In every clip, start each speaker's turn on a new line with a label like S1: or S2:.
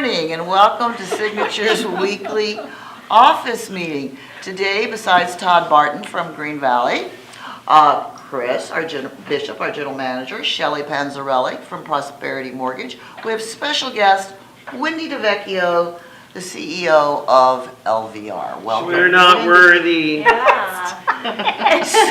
S1: morning and welcome to Signature's weekly office meeting. Today, besides Todd Barton from Green Valley, Chris, Bishop, our general manager, Shelley Panzarelli from Prosperity Mortgage, we have special guest Wendy DiVecchio, the CEO of LVR. Welcome.
S2: We're not worthy.
S3: Yeah.
S1: So,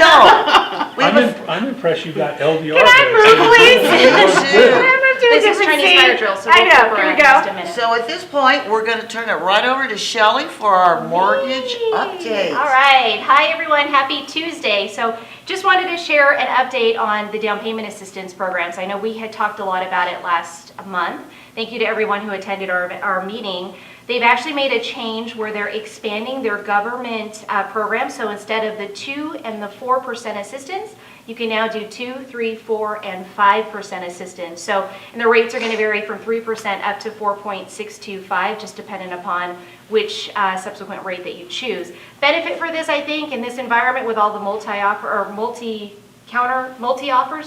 S4: I'm impressed you got LVR.
S3: Can I move, please?
S1: This
S3: is Chinese fire drill, so we'll flip around in just a minute.
S1: So at this point, we're going to turn it right over to Shelley for our mortgage update.
S3: All right. Hi, everyone. Happy Tuesday. So just wanted to share an update on the down payment assistance programs. I know we had talked a lot about it last month. Thank you to everyone who attended our meeting. They've actually made a change where they're expanding their government program. So instead of the 2 and the 4% assistance, you can now do 2, 3, 4, and 5% assistance. So, and the rates are going to vary from 3% up to 4.625, just dependent upon which subsequent rate that you choose. Benefit for this, I think, in this environment with all the multi-offers,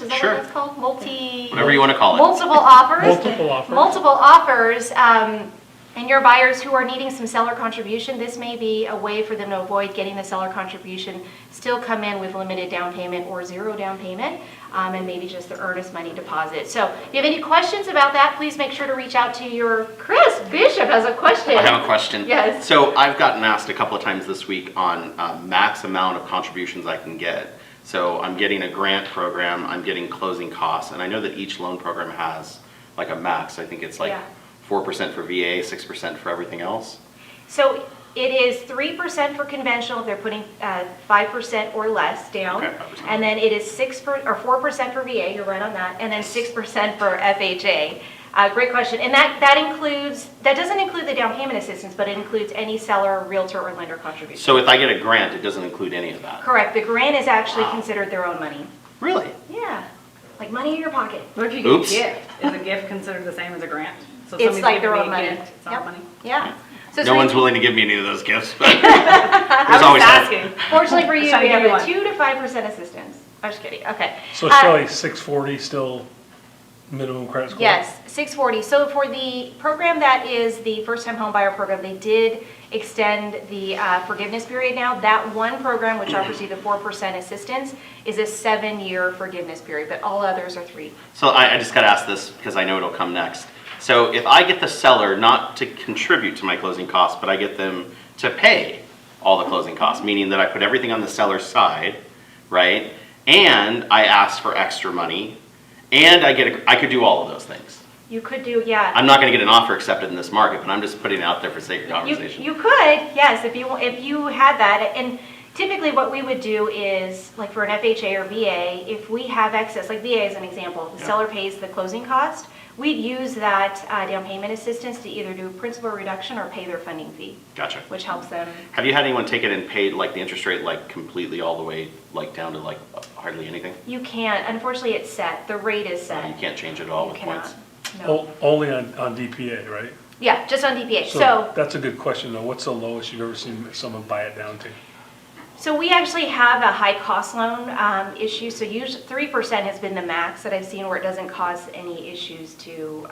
S3: is that
S2: Sure.
S3: what that's called?
S2: Whatever you want to call it.
S3: Multiple offers.
S4: Multiple offers.
S3: And your buyers who are needing some seller contribution, this may be a way for them to avoid getting the seller contribution, still come in with limited down payment or zero down payment, and maybe just the earnest money deposit. So if you have any questions about that, please make sure to reach out to your Chris. Bishop has a question.
S2: I have a question.
S3: Yes.
S2: So I've gotten asked a couple of times this week on max amount of contributions I can get. So I'm getting a grant program, I'm getting closing costs, and I know that each loan program has like a max. I think it's like 4% for VA, 6% for everything else.
S3: So it is 3% for conventional if they're putting 5% or less down,
S2: Okay,
S3: and then it is 4% for VA. You're right on that, and then 6% for FHA. Great question, and that doesn't include the down payment assistance, but it includes any seller, realtor, or lender contribution.
S2: So if I get a grant, it doesn't include any of that.
S3: Correct. The grant is actually considered their own money.
S2: Really?
S3: Yeah, like money in your pocket.
S5: What if you get
S2: Oops.
S5: a gift? Is a gift considered the same as a grant? So if
S3: It's
S5: somebody's
S3: like
S5: giving
S3: their
S5: me
S3: own
S5: a
S3: money.
S5: gift, it's not
S3: Yep.
S5: money?
S3: Yeah. So
S2: No one's willing to give me any of those gifts, but
S5: I
S2: there's
S5: was
S2: always hope.
S5: asking.
S3: Fortunately for you,
S5: Trying
S3: we
S5: to
S3: have
S5: give
S3: a
S5: you
S3: 2 to 5% assistance. I'm just kidding. Okay.
S4: So Shelley, 640 still minimum credit score?
S3: Yes, 640. So for the program that is the first-time home buyer program, they did extend the forgiveness period now. That one program, which offers you the 4% assistance, is a 7-year forgiveness period, but all others are 3.
S2: So I just got to ask this because I know it'll come next. So if I get the seller not to contribute to my closing costs, but I get them to pay all the closing costs, meaning that I put everything on the seller's side, right? And I ask for extra money, and I could do all of those things.
S3: You could do, yeah.
S2: I'm not going to get an offer accepted in this market, but I'm just putting it out there for sake of conversation.
S3: You could, yes, if you had that. And typically what we would do is, like for an FHA or VA, if we have excess, like VA is an example, the seller pays the closing cost, we'd use that down payment assistance to either do principal reduction or pay their funding fee.
S2: Gotcha.
S3: Which helps them.
S2: Have you had anyone take it and paid like the interest rate like completely all the way like down to like hardly anything?
S3: You can't, unfortunately it's set, the rate is set.
S2: You can't change it at all
S3: You
S2: with
S3: cannot.
S2: points?
S3: No.
S4: Only on DPA, right?
S3: Yeah, just on DPA.
S4: So that's a good question though. What's the lowest you've ever seen someone buy it down to?
S3: So we actually have a high cost loan issue. So usually 3% has been the max that I've seen where it doesn't cause any issues to,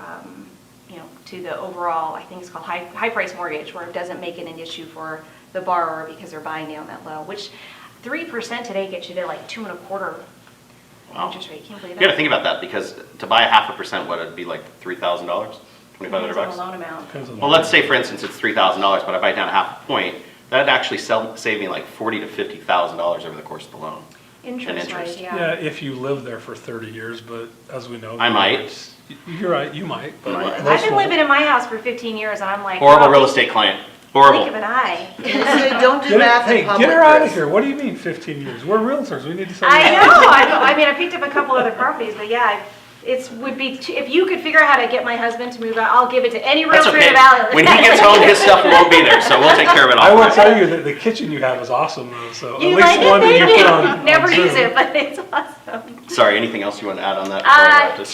S3: to the overall, I think it's called high price mortgage, where it doesn't make it an issue for the borrower because they're buying down that low, which 3% today gets you to like 2.25% interest rate. Can't believe that.
S2: You got to think about that because to buy a 0.5%, what it'd be like $3,000, $2,500
S3: Depends on the
S2: bucks.
S3: loan amount.
S4: Depends on
S2: Well,
S4: the-
S2: let's say for instance it's $3,000, but I buy it down a 0.5 point. That'd actually save me like $40,000 to $50,000 over the course of the loan.
S3: Interest
S2: interest.
S3: rate,
S4: Yeah, if you live there for 30 years, but as we know.
S2: I might.
S4: it's- You're right, you might. But
S2: I might.
S3: I've
S4: most
S3: been
S4: won't.
S3: living in my house for 15 years and I'm like,
S2: Horrible
S3: oh,
S2: real estate client.
S3: blink
S2: Horrible.
S3: of an eye.
S1: Don't do math in public.
S4: Get her out of
S1: Chris.
S4: here. What do you mean 15 years? We're realtors. We need to sell.
S3: I know. I mean, I picked up a couple other properties, but yeah, would be if you could figure out how to get my husband to move out, I'll give it to any
S2: That's
S3: realtor
S2: okay.
S3: in the valley.
S2: When he gets home, his stuff won't be there, so we'll take care of it all.
S4: I will tell you that the kitchen you have is awesome though. So
S3: You
S4: at
S3: like
S4: least one
S3: it,
S4: that you
S3: baby?
S4: put on.
S3: Never
S4: on
S3: use
S4: Zoom.
S3: it, but it's awesome.
S2: Sorry, anything else you want to add on that? before I wrap this?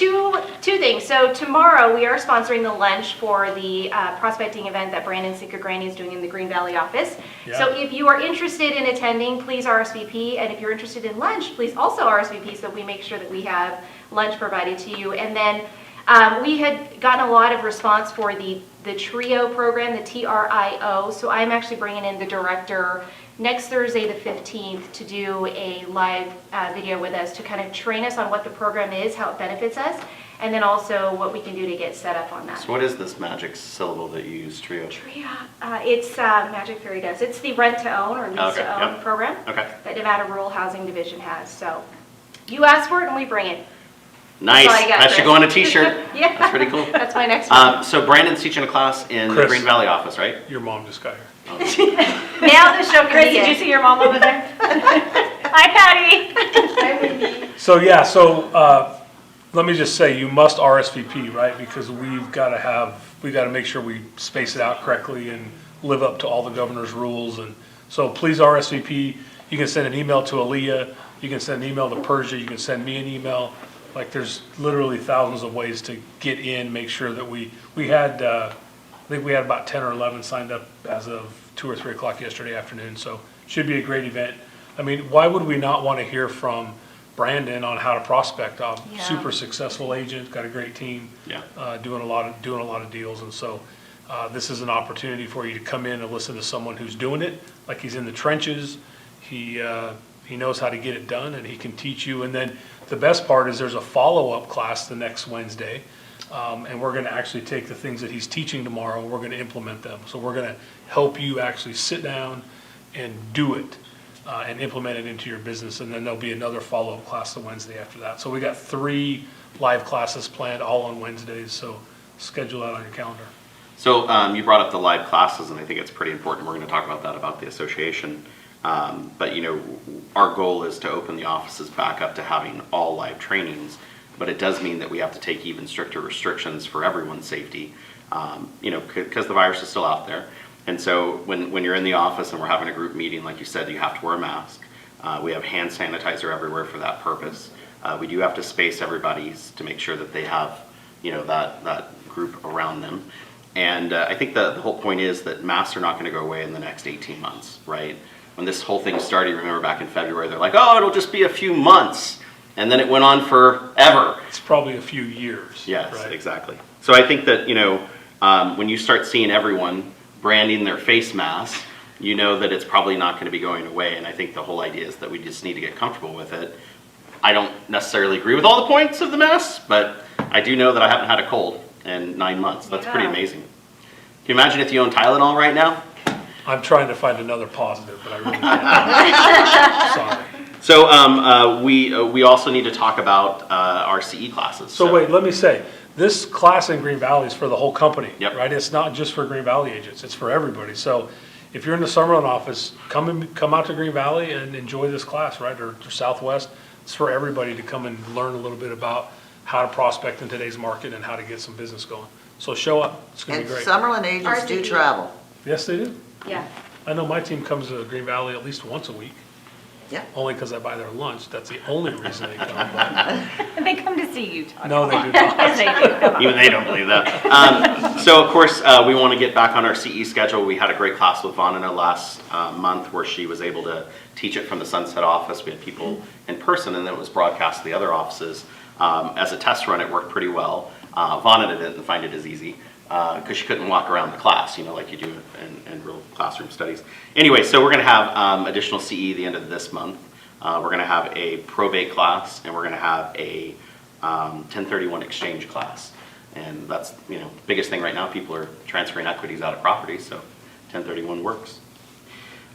S3: Two things. So tomorrow we are sponsoring the lunch for the prospecting event that Brandon Siccagrani is doing in the Green Valley office.
S4: Yeah.
S3: So if you are interested in attending, please RSVP, and if you're interested in lunch, please also RSVP so that we make sure that we have lunch provided to you. And then We had gotten a lot of response for the TRIO program, the TRIO. So I'm actually bringing in the director next Thursday, the 15th, to do a live video with us to kind of train us on what the program is, how it benefits us, and then also what we can do to get set up on that.
S2: So what is this magic syllable that you use, TRIO?
S3: TRIO, it's Magic Fairy does. It's the rent to own or lease to own program that Nevada Rural Housing Division has. So you ask for it and we bring it.
S2: Nice.
S3: That's all I got,
S2: That should
S3: Chris.
S2: go on a t-shirt.
S3: Yeah.
S2: That's pretty cool.
S3: That's my next one.
S2: So Brandon's teaching a class in the
S4: Chris.
S2: Green Valley office, right?
S4: Your mom just got here.
S3: Now the show can
S5: Chris, did
S3: begin.
S5: you see your mom over there? Hi, Patty.
S4: So yeah, let me just say, you must RSVP, right? Because we've got to make sure we space it out correctly and live up to all the governor's rules. And so please RSVP. You can send an email to Aaliyah. You can send an email to Persia. You can send me an email. Like, there's literally thousands of ways to get in, make sure that we had, I think we had about 10 or 11 signed up as of 2 or 3 o'clock yesterday afternoon. So should be a great event. I mean, why would we not want to hear from Brandon on how to prospect?
S3: Yeah.
S4: Super successful agent, got a great team, doing a lot of deals. And so this is an opportunity for you to come in and listen to someone who's doing it, like he's in the trenches. He knows how to get it done, and he can teach you. And then the best part is there's a follow-up class the next Wednesday, and we're going to actually take the things that he's teaching tomorrow, and we're going to implement them. So we're going to help you actually sit down and do it and implement it into your business. And then there'll be another follow-up class the Wednesday after that. So we got 3 live classes planned, all on Wednesdays. So schedule that on your calendar.
S2: So you brought up the live classes, and I think it's pretty important. We're going to talk about that, about the association. But, you know, our goal is to open the offices back up to having all live trainings, but it does mean that we have to take even stricter restrictions for everyone's safety, you know, because the virus is still out there. And so when you're in the office and we're having a group meeting, like you said, you have to wear a mask. We have hand sanitizer everywhere for that purpose. We do have to space everybody's to make sure that they have, you know, that group around them. And I think the whole point is that masks are not going to go away in the next 18 months, right? When this whole thing started, you remember back in February, they're like, oh, it'll just be a few months. And then it went on forever.
S4: It's probably a few years.
S2: Yes,
S4: right?
S2: exactly. So I think that, you know, when you start seeing everyone branding their face masks, you know that it's probably not going to be going away. And I think the whole idea is that we just need to get comfortable with it. I don't necessarily agree with all the points of the masks, but I do know that I haven't had a cold in 9 months. That's pretty amazing. Can you imagine if you own Tylenol right now?
S4: I'm trying to find another positive, but I really can't. Sorry.
S2: So we also need to talk about our CE classes.
S4: So wait, let me say, this class in Green Valley is for the whole company,
S2: Yep.
S4: right? It's not just for Green Valley agents, it's for everybody. So if you're in the Summerlin office, come out to Green Valley and enjoy this class, right? Or Southwest. It's for everybody to come and learn a little bit about how to prospect in today's market and how to get some business going. So show up, it's gonna
S1: And
S4: be great.
S1: Summerlin agents do
S3: RCP.
S1: travel.
S4: Yes, they do.
S3: Yeah.
S4: I know my team comes to Green Valley at least once a week.
S1: Yeah.
S4: Only because I buy their lunch. That's the only reason they come. But
S5: They come to see you, Todd.
S4: no, they do not.
S5: Yes, they do. Come on.
S2: Even they don't believe that. So of course, we want to get back on our CE schedule. We had a great class with Vanna last month where she was able to teach it from the Sunset office. We had people in person, and then it was broadcast to the other offices. As a test run, it worked pretty well. Vanna didn't find it as easy because she couldn't walk around the class, you know, like you do in real classroom studies. Anyway, so we're going to have additional CE the end of this month. We're going to have a probate class, and we're going to have a 1031 exchange class. And that's, you know, the biggest thing right now. People are transferring equities out of property, so 1031 works.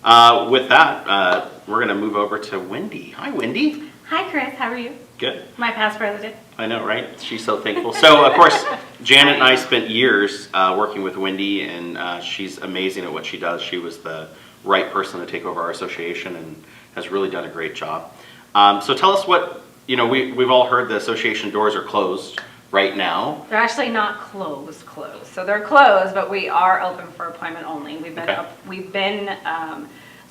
S2: With that, we're going to move over to Wendy. Hi, Wendy.
S5: Hi, Chris. How are you?
S2: Good.
S5: My past president.
S2: I know, right? She's so thankful. So, of course, Janet and I spent years working with Wendy, and she's amazing at what she does. She was the right person to take over our association and has really done a great job. So tell us what, you know, we've all heard the association doors are closed right now.
S5: They're actually not closed. So they're closed, but we are open for appointment only.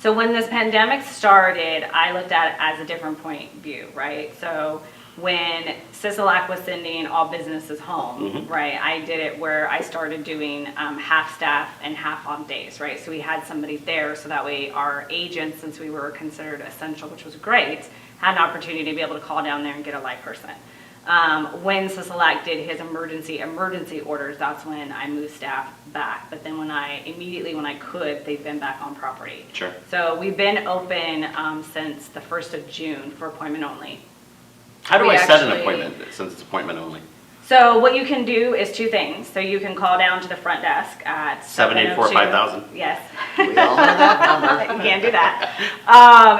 S5: So when this pandemic started, I looked at it as a different point of view, right? So when Sisolak was sending all businesses home, right, I did it where I started doing half staff and half on days, right? So we had somebody there so that way our agents, since we were considered essential, which was great, had an opportunity to be able to call down there and get a live person. When Sisolak did his emergency orders, that's when I moved staff back. But then when I could, they've been back on property.
S2: Sure.
S5: So we've been open since the 1st of June for appointment only.
S2: How do
S5: We
S2: I set an
S5: actually-
S2: appointment since it's appointment only?
S5: So what you can do is 2 things. So you can call down to the front desk at
S2: 784-5000.
S5: Yes.
S1: We all know that number.
S5: You can't do that.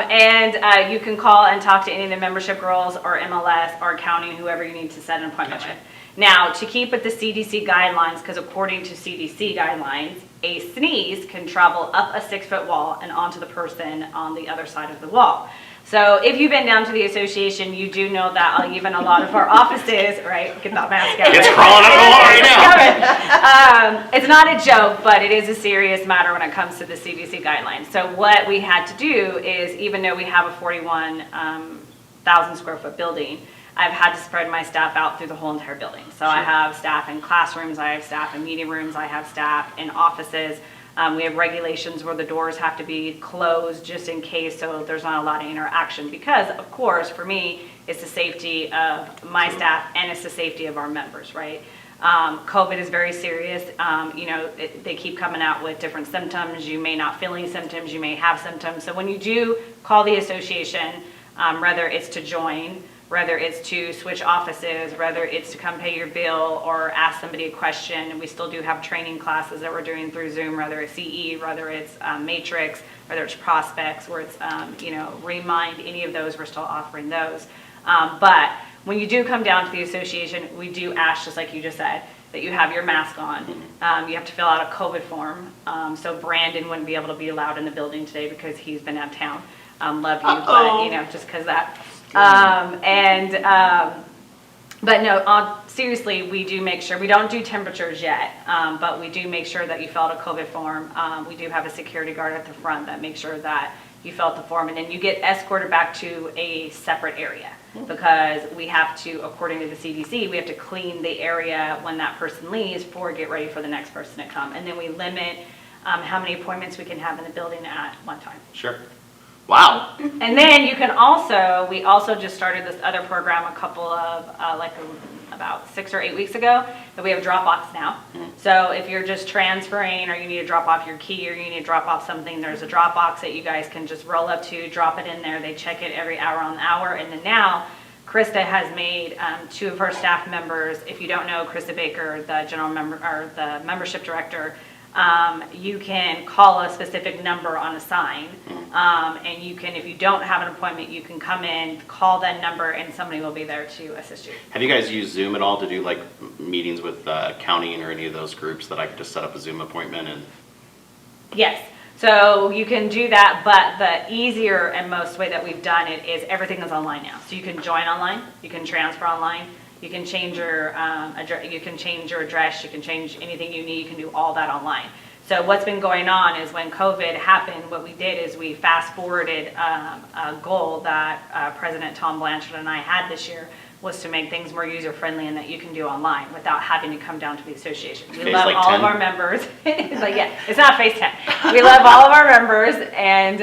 S5: And you can call and talk to any of the membership girls or MLS or accounting, whoever you need to set an appointment
S2: Gotcha.
S5: with. Now, to keep with the CDC guidelines, because according to CDC guidelines, a sneeze can travel up a 6-foot wall and onto the person on the other side of the wall. So if you've been down to the association, you do know that even a lot of our offices, right, get that mask out.
S2: It's crawling out of the wall right now.
S5: It's not a joke, but it is a serious matter when it comes to the CDC guidelines. So what we had to do is, even though we have a 41,000 square foot building, I've had to spread my staff out through the whole entire building. So I have staff in classrooms, I have staff in meeting rooms, I have staff in offices. We have regulations where the doors have to be closed just in case, so there's not a lot of interaction. Because, of course, for me, it's the safety of my staff and it's the safety of our members, right? COVID is very serious. They keep coming out with different symptoms. You may not feel any symptoms, you may have symptoms. So when you do call the association, whether it's to join, whether it's to switch offices, whether it's to come pay your bill or ask somebody a question. We still do have training classes that we're doing through Zoom, whether it's CE, whether it's Matrix, whether it's Prospects, where it's, Remind, any of those, we're still offering those. But when you do come down to the association, we do ask, just like you just said, that you have your mask on. You have to fill out a COVID form. So Brandon wouldn't be able to be allowed in the building today because he's been out of town. Love you, but just because that. But no, seriously, we do make sure, we don't do temperatures yet, but we do make sure that you fill out a COVID form. We do have a security guard at the front that makes sure that you fill out the form, and then you get escorted back to a separate area because we have to, according to the CDC, we have to clean the area when that person leaves for get ready for the next person to come. And then we limit how many appointments we can have in the building at one time.
S2: Sure. Wow.
S5: And then you can also, we also just started this other program a couple of, about 6 or 8 weeks ago, that we have a Dropbox now. So if you're just transferring or you need to drop off your key or you need to drop off something, there's a Dropbox that you guys can just roll up to, drop it in there. They check it every hour on the hour. And then now, Krista has made 2 of her staff members, if you don't know Krista Baker, the the membership director, you can call a specific number on a sign, and you can, if you don't have an appointment, you can come in, call that number, and somebody will be there to assist you.
S2: Have you guys used Zoom at all to do like meetings with accounting or any of those groups that I could just set up a Zoom appointment and?
S5: Yes, so you can do that, but the easier and most way that we've done it is everything is online now. So you can join online, you can transfer online, you can change your address, you can change anything you need, you can do all that online. So what's been going on is when COVID happened, what we did is we fast forwarded a goal that President Tom Blanchard and I had this year, was to make things more user friendly and that you can do online without having to come down to the association. We love all of our members. Like, yeah, it's not FaceTime. We love all of our members and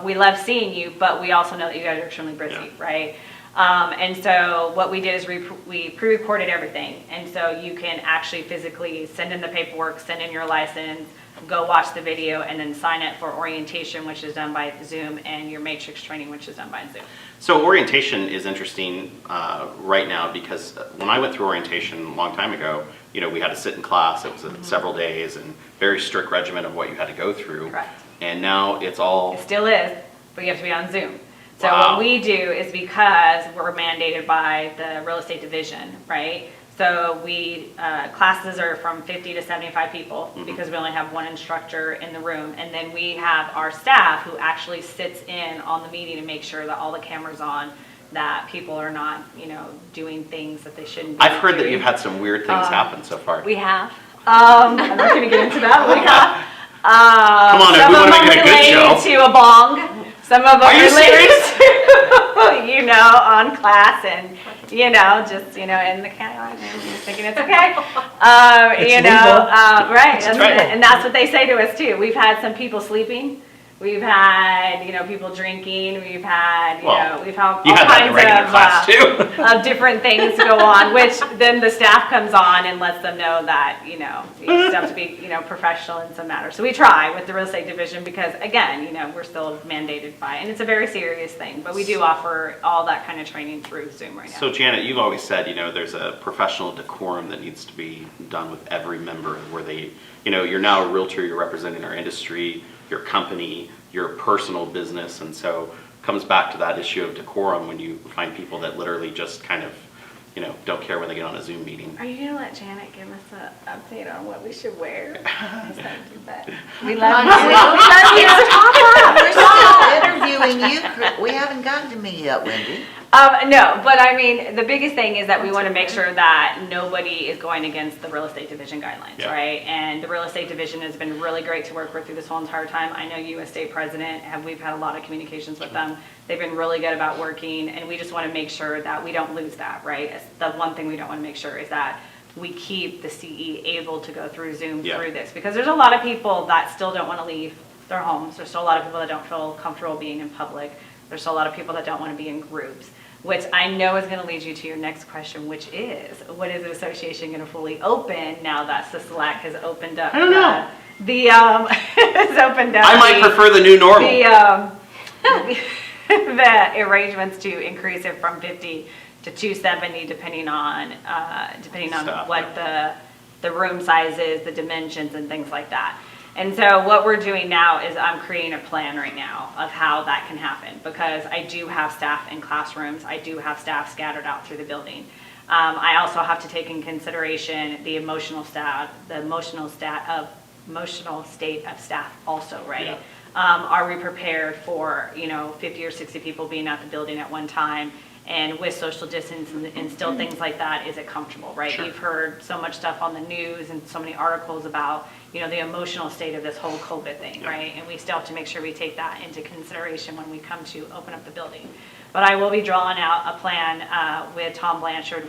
S5: we love seeing you, but we also know that you guys are extremely busy, right? And so what we did is we pre-recorded everything. And so you can actually physically send in the paperwork, send in your license, go watch the video, and then sign up for orientation, which is done by Zoom, and your Matrix training, which is done by Zoom.
S2: So orientation is interesting right now because when I went through orientation a long time ago, we had to sit in class. It was several days and very strict regimen of what you had to go through.
S5: Correct.
S2: And now it's all...
S5: It still is, but you have to be on Zoom. So
S2: Wow.
S5: what we do is, because we're mandated by the real estate division, right? So classes are from 50 to 75 people because we only have one instructor in the room. And then we have our staff who actually sits in on the meeting to make sure that all the cameras on, that people are not, doing things that they shouldn't be
S2: I've heard that
S5: doing.
S2: you've had some weird things happen so far.
S5: We have. I'm not going to get into that. We have.
S2: Come on,
S5: some
S2: we
S5: of
S2: want to
S5: them
S2: make it a good
S5: related
S2: show.
S5: to a bong. Some of them
S2: Are you
S5: related
S2: serious?
S5: to, on class and, just, in the county, thinking it's okay. Right. That's
S2: right.
S5: And that's what they say to us too. We've had some people sleeping. We've had, people drinking. We've had,
S2: Well,
S5: we've had all
S2: You had that in
S5: kinds
S2: the regular
S5: of,
S2: class too.
S5: of different things go on, which then the staff comes on and lets them know that, you just have to be, professional in some matters. So we try with the real estate division because, again, we're still mandated by, and it's a very serious thing, but we do offer all that kind of training through Zoom right now.
S2: So Janet, you've always said, there's a professional decorum that needs to be done with every member where they, you're now a realtor, you're representing our industry, your company, your personal business, and so comes back to that issue of decorum when you find people that literally just kind of, don't care when they get on a Zoom meeting.
S5: Are you going to let Janet give us an update on what we should wear?
S1: We love you. We're still interviewing you. We haven't gotten to me yet, Wendy.
S5: No, but I mean, the biggest thing is that we want to make sure that nobody is going against the real estate division guidelines,
S2: Yeah.
S5: right? And the real estate division has been really great to work with through this whole entire time. I know you as state president, we've had a lot of communications with them. They've been really good about working, and we just want to make sure that we don't lose that, right? The one thing we don't want to make sure is that we keep the CE able to go through Zoom
S2: Yeah.
S5: through this, because there's a lot of people that still don't want to leave their homes. There's still a lot of people that don't feel comfortable being in public. There's still a lot of people that don't want to be in groups, which I know is going to lead you to your next question, which is, what is the association going to fully open now that Sisolak has opened up?
S2: I don't know.
S5: Has opened up.
S2: I might prefer the new normal.
S5: The arrangements to increase it from 50 to 270, depending on
S2: Stuff,
S5: what the room size is, the dimensions, and things like that. And so what we're doing now is I'm creating a plan right now of how that can happen, because I do have staff in classrooms. I do have staff scattered out through the building. I also have to take in consideration the emotional state of staff also, right?
S2: Yeah.
S5: Are we prepared for, 50 or 60 people being at the building at one time? And with social distance and still things like that, is it comfortable, right?
S2: Sure.
S5: You've heard so much stuff on the news and so many articles about, the emotional state of this whole COVID thing,
S2: Yeah.
S5: right? And we still have to make sure we take that into consideration when we come to open up the building. But I will be drawing out a plan with Tom Blanchard,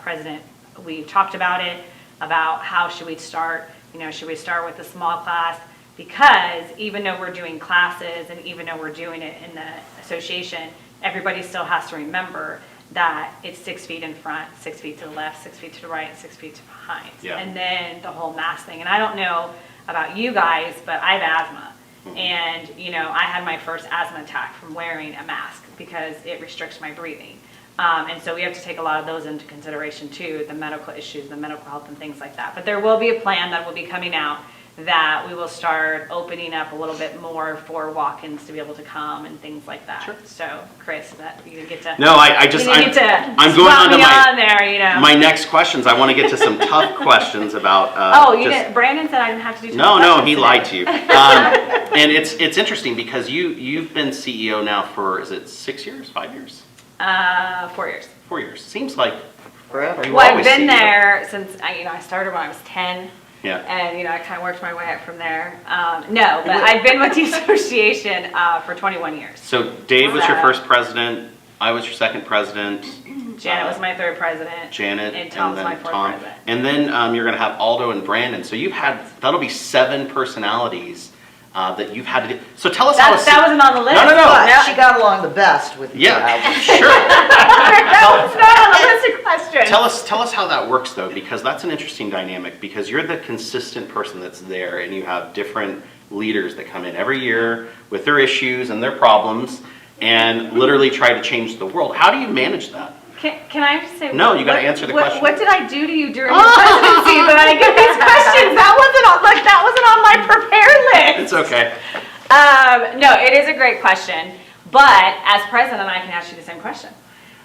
S5: President. We've talked about it, about how should we start. Should we start with a small class? Because even though we're doing classes and even though we're doing it in the association, everybody still has to remember that it's 6 feet in front, 6 feet to the left, 6 feet to the right, and 6 feet to behind.
S2: Yeah.
S5: And then the whole mask thing. And I don't know about you guys, but I have asthma.
S2: Mm-hmm.
S5: And, I had my first asthma attack from wearing a mask because it restricts my breathing. And so we have to take a lot of those into consideration too, the medical issues, the medical health and things like that. But there will be a plan that will be coming out that we will start opening up a little bit more for walk-ins to be able to come and things like that.
S2: Sure.
S5: So, Chris, that you get to
S2: No, I'm going on to my next questions. I want to get to some tough questions about.
S5: Brandon said I didn't have to do.
S2: No, he lied to you. And it's interesting because you've been CEO now for, is it 6 years, 5 years?
S5: 4 years.
S2: 4 years. Seems like
S1: Forever.
S2: You
S5: Well, I've
S2: always
S5: been
S2: CEO.
S5: there since I started when I was 10.
S2: Yeah.
S5: And, I kind of worked my way up from there. No, but I've been with the association for 21 years.
S2: So Dave was your first president. I was your second president.
S5: Janet was my third president.
S2: Janet,
S5: And Tom's
S2: then
S5: my fourth
S2: Tom.
S5: president.
S2: And then you're going to have Aldo and Brandon. So that'll be 7 personalities that you've had to do. So tell us how
S5: That wasn't on the list.
S2: No.
S1: But she got along the best with you.
S2: Yeah,
S1: I would
S2: sure.
S5: No, it's not on the list of questions.
S2: Tell us how that works though, because that's an interesting dynamic, because you're the consistent person that's there and you have different leaders that come in every year with their issues and their problems and literally try to change the world. How do you manage that?
S5: Can I just say?
S2: No, you gotta answer the question.
S5: What did I do to you during your presidency that I get these questions? That wasn't on my prepared list.
S2: It's okay.
S5: No, it is a great question, but as president, I can ask you the same question.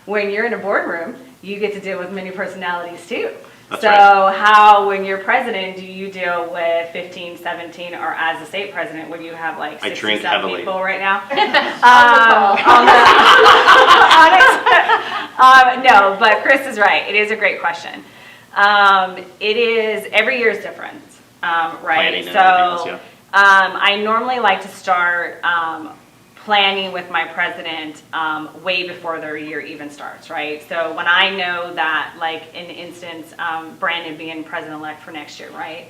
S5: When you're in a boardroom, you get to deal with many personalities too.
S2: That's
S5: so
S2: right.
S5: how, when you're president, do you deal with 15, 17, or as a state president, when you have like
S2: I
S5: 60,
S2: drink
S5: 70
S2: heavily.
S5: people right now? No, but Chris is right. It is a great question. It is, every year is different, right?
S2: Planning and
S5: So
S2: everything else, yeah.
S5: I normally like to start planning with my president way before their year even starts, right? So when I know that, like in instance, Brandon being president-elect for next year, right?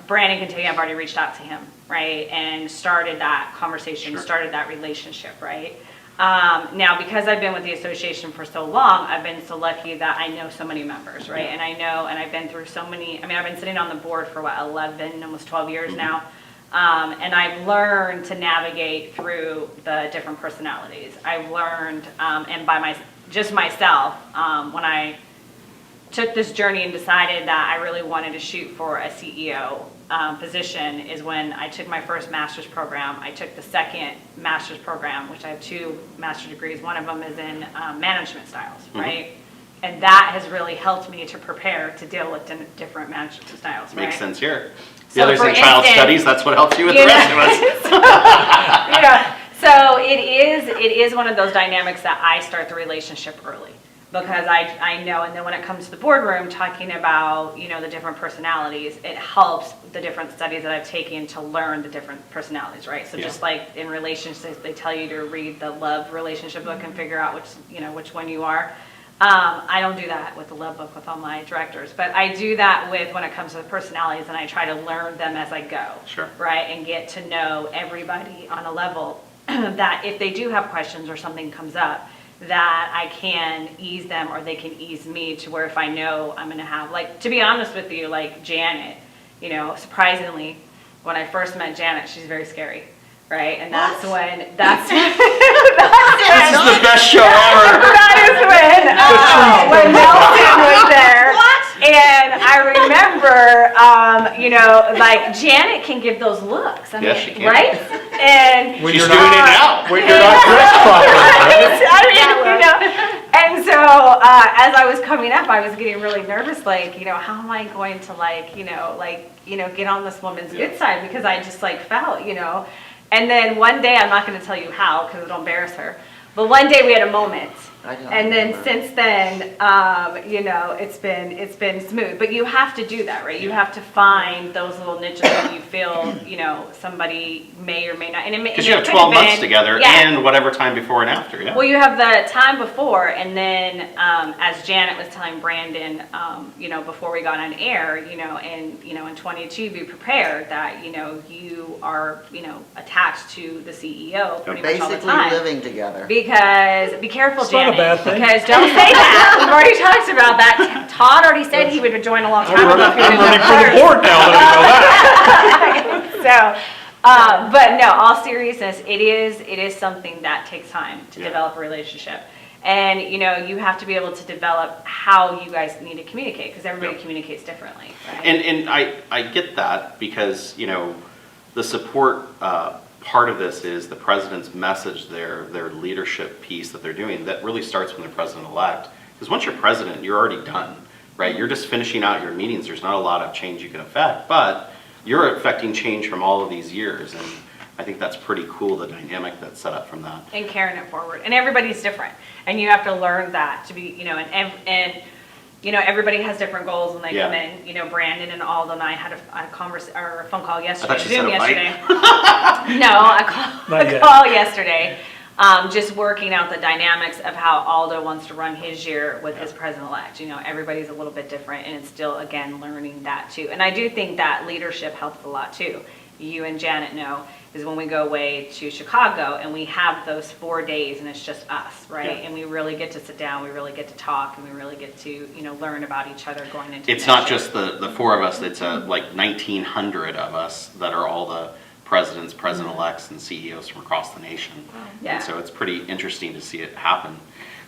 S5: Brandon can tell you I've already reached out to him, right? And started that conversation,
S2: Sure.
S5: started that relationship, right? Now, because I've been with the association for so long, I've been so lucky that I know so many members, right? And I know, and I've been through so many, I mean, I've been sitting on the board for what, 11, almost 12 years now. And I've learned to navigate through the different personalities. I've learned, and by just myself, when I took this journey and decided that I really wanted to shoot for a CEO position is when I took my first master's program. I took the second master's program, which I have 2 master's degrees. One of them is in management styles, right? And that has really helped me to prepare to deal with different management styles, right?
S2: Makes sense here. The
S5: So
S2: other's
S5: for
S2: in child
S5: instance,
S2: studies, that's what helps you with the rest of us.
S5: So it is one of those dynamics that I start the relationship early. Because I know, and then when it comes to the boardroom, talking about, the different personalities, it helps the different studies that I've taken to learn the different personalities, right? So just like in relationships, they tell you to read the love relationship book and figure out which one you are. I don't do that with the love book with all my directors, but I do that when it comes to the personalities, and I try to learn them as I go,
S2: Sure.
S5: right? And get to know everybody on a level that if they do have questions or something comes up, that I can ease them or they can ease me to where if I know I'm going to have, like, to be honest with you, like Janet, surprisingly, when I first met Janet, she's very scary, right? And that's when,
S2: This is the best show ever.
S5: that is when Nelson was there. And I remember, like Janet can give those looks. I mean,
S2: Yes, she can.
S5: right? And
S2: She's doing it now.
S4: When you're not dressed properly.
S5: And so as I was coming up, I was getting really nervous, like, how am I going to get on this woman's good side? Because I just felt, And then one day, I'm not going to tell you how because it'll embarrass her, but one day we had a moment. And then since then, it's been smooth. But you have to do that, right? You have to find those little niches that you feel, somebody may or may not.
S2: Because you have 12 months together and whatever time before and after, yeah.
S5: Well, you have the time before, and then as Janet was telling Brandon, before we got on air, in 22, be prepared that, you are, attached to the CEO pretty much all the
S1: Basically
S5: time.
S1: living together.
S5: Because, be careful,
S4: It's not a
S5: Janet.
S4: bad thing.
S5: Because don't say that. We've already talked about that. Todd already said he would join a long time ago. if he
S4: I'm
S5: was
S4: running for the
S5: first.
S4: board now that I know that.
S5: But no, all seriousness, it is something that takes time to develop a relationship. And, you have to be able to develop how you guys need to communicate because everybody communicates differently, right?
S2: And I get that because, the support part of this is the president's message, their leadership piece that they're doing that really starts when they're president-elect. Because once you're president, you're already done, right? You're just finishing out your meetings. There's not a lot of change you can affect, but you're affecting change from all of these years. And I think that's pretty cool, the dynamic that's set up from that.
S5: And carrying it forward. And everybody's different. And you have to learn that to be, everybody has different goals when they come in. Brandon and Aldo and I had a phone call yesterday.
S2: I thought you said a
S5: yesterday. No, a call yesterday. Just working out the dynamics of how Aldo wants to run his year with his president-elect. Everybody's a little bit different, and it's still, again, learning that too. And I do think that leadership helps a lot too. You and Janet know is when we go away to Chicago and we have those 4 days and it's just us, right?
S2: Yeah.
S5: And we really get to sit down, we really get to talk, and we really get to, learn about each other going into
S2: It's
S5: next
S2: not
S5: year.
S2: just the 4 of us, it's like 1,900 of us that are all the presidents, president-elects, and CEOs from across the nation.
S5: Yeah.
S2: And so it's pretty interesting to see it happen.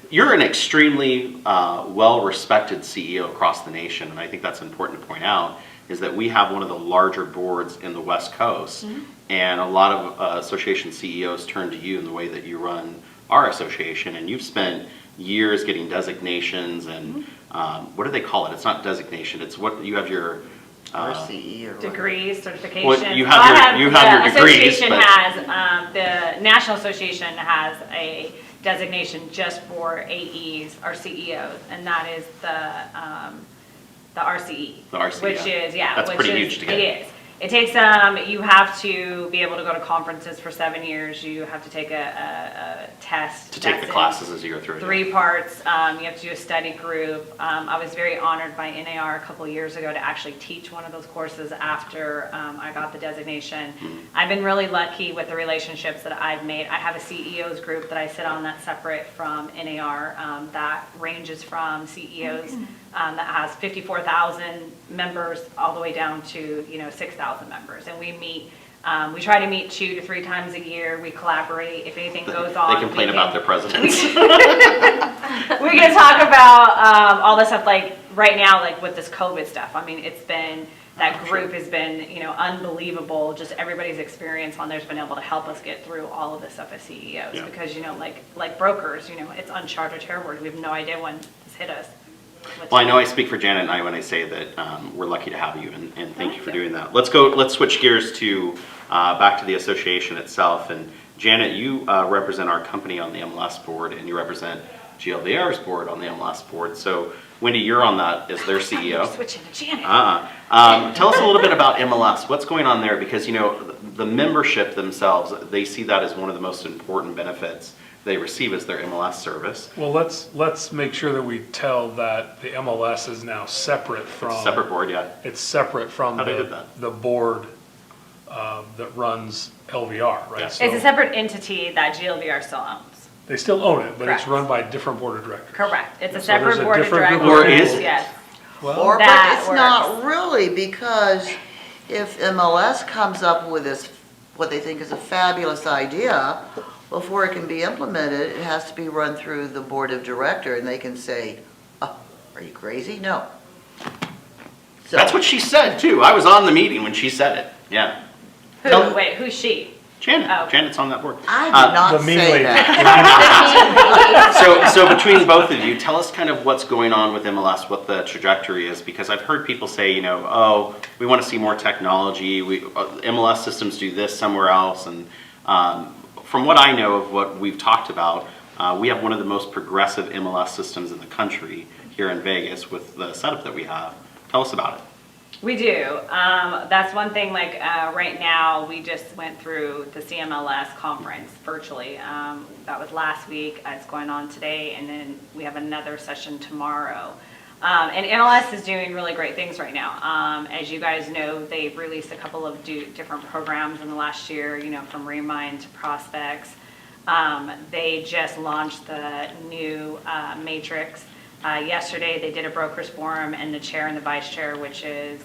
S2: You're an extremely well-respected CEO across the nation, and I think that's important to point out, is that we have one of the larger boards in the West Coast, and a lot of association CEOs turn to you in the way that you run our association, and you've spent years getting designations and what do they call it? It's not designation, it's what you have your
S1: RCE or
S5: degrees, certification.
S2: Well, you have your
S5: the
S2: degrees,
S5: association
S2: but-
S5: has, the National Association has a designation just for AEs or CEOs, and that is the RCE.
S2: The RCE,
S5: Which
S2: yeah.
S5: is,
S2: That's
S5: which
S2: pretty
S5: is,
S2: huge to get.
S5: It is. It takes, you have to be able to go to conferences for 7 years. You have to take a test.
S2: To take
S5: that's
S2: the
S5: in
S2: classes as you go through.
S5: 3 parts. You have to do a study group. I was very honored by NAR a couple years ago to actually teach one of those courses after I got the designation. I've been really lucky with the relationships that I've made. I have a CEOs group that I sit on that's separate from NAR that ranges from CEOs that has 54,000 members all the way down to 6,000 members, and we meet. We try to meet 2 to 3 times a year. We collaborate. If anything goes on,
S2: They complain about their presidents.
S5: We can talk about all this stuff, like right now, like with this COVID stuff. I mean, it's been, that group has been, unbelievable. Just everybody's experience on there's been able to help us get through all of this stuff as CEOs.
S2: Yeah.
S5: Because, like brokers, it's uncharted territory. We have no idea when this hit us.
S2: Well, I know I speak for Janet and I when I say that we're lucky to have you, and thank you for doing that. Let's switch gears to back to the association itself. And Janet, you represent our company on the MLS board, and you represent GLVR's board on the MLS board. So Wendy, you're on that as their CEO.
S5: Switching to Janet.
S2: Tell us a little bit about MLS. What's going on there? Because the membership themselves, they see that as one of the most important benefits they receive as their MLS service.
S4: Well, let's make sure that we tell that the MLS is now separate from.
S2: It's a separate board, yeah.
S4: It's separate from
S2: How they did that.
S4: the board that runs LVR, right?
S2: Yeah.
S4: So
S5: It's a separate entity that GLVR still owns.
S4: they still own it, but it's
S5: Correct.
S4: run by a different board of directors.
S5: Correct. It's a
S4: So
S5: separate
S4: there's a
S5: board of
S4: different
S5: directors.
S4: group
S2: of- Or is it?
S5: Yes.
S4: Well,
S1: Or, but
S5: That
S1: it's not
S5: works.
S1: really, because if MLS comes up with this, what they think is a fabulous idea, before it can be implemented, it has to be run through the board of director, and they can say, oh, are you crazy? No. So-
S2: That's what she said too. I was on the meeting when she said it. Yeah.
S5: Wait, who's she?
S2: Janet.
S5: Oh.
S2: Janet's on that board.
S1: I did not
S4: the mean
S1: say
S4: lady.
S1: that.
S2: So between both of you, tell us kind of what's going on with MLS, what the trajectory is, because I've heard people say, oh, we want to see more technology. MLS systems do this somewhere else, and from what I know of what we've talked about, we have one of the most progressive MLS systems in the country here in Vegas with the setup that we have. Tell us about it.
S5: We do. That's one thing, like right now, we just went through the CMLS conference virtually. That was last week. It's going on today, and then we have another session tomorrow. And MLS is doing really great things right now. As you guys know, they've released a couple of different programs in the last year, from Remind to Prospects. They just launched the new Matrix. Yesterday, they did a brokers forum, and the chair and the vice chair, which is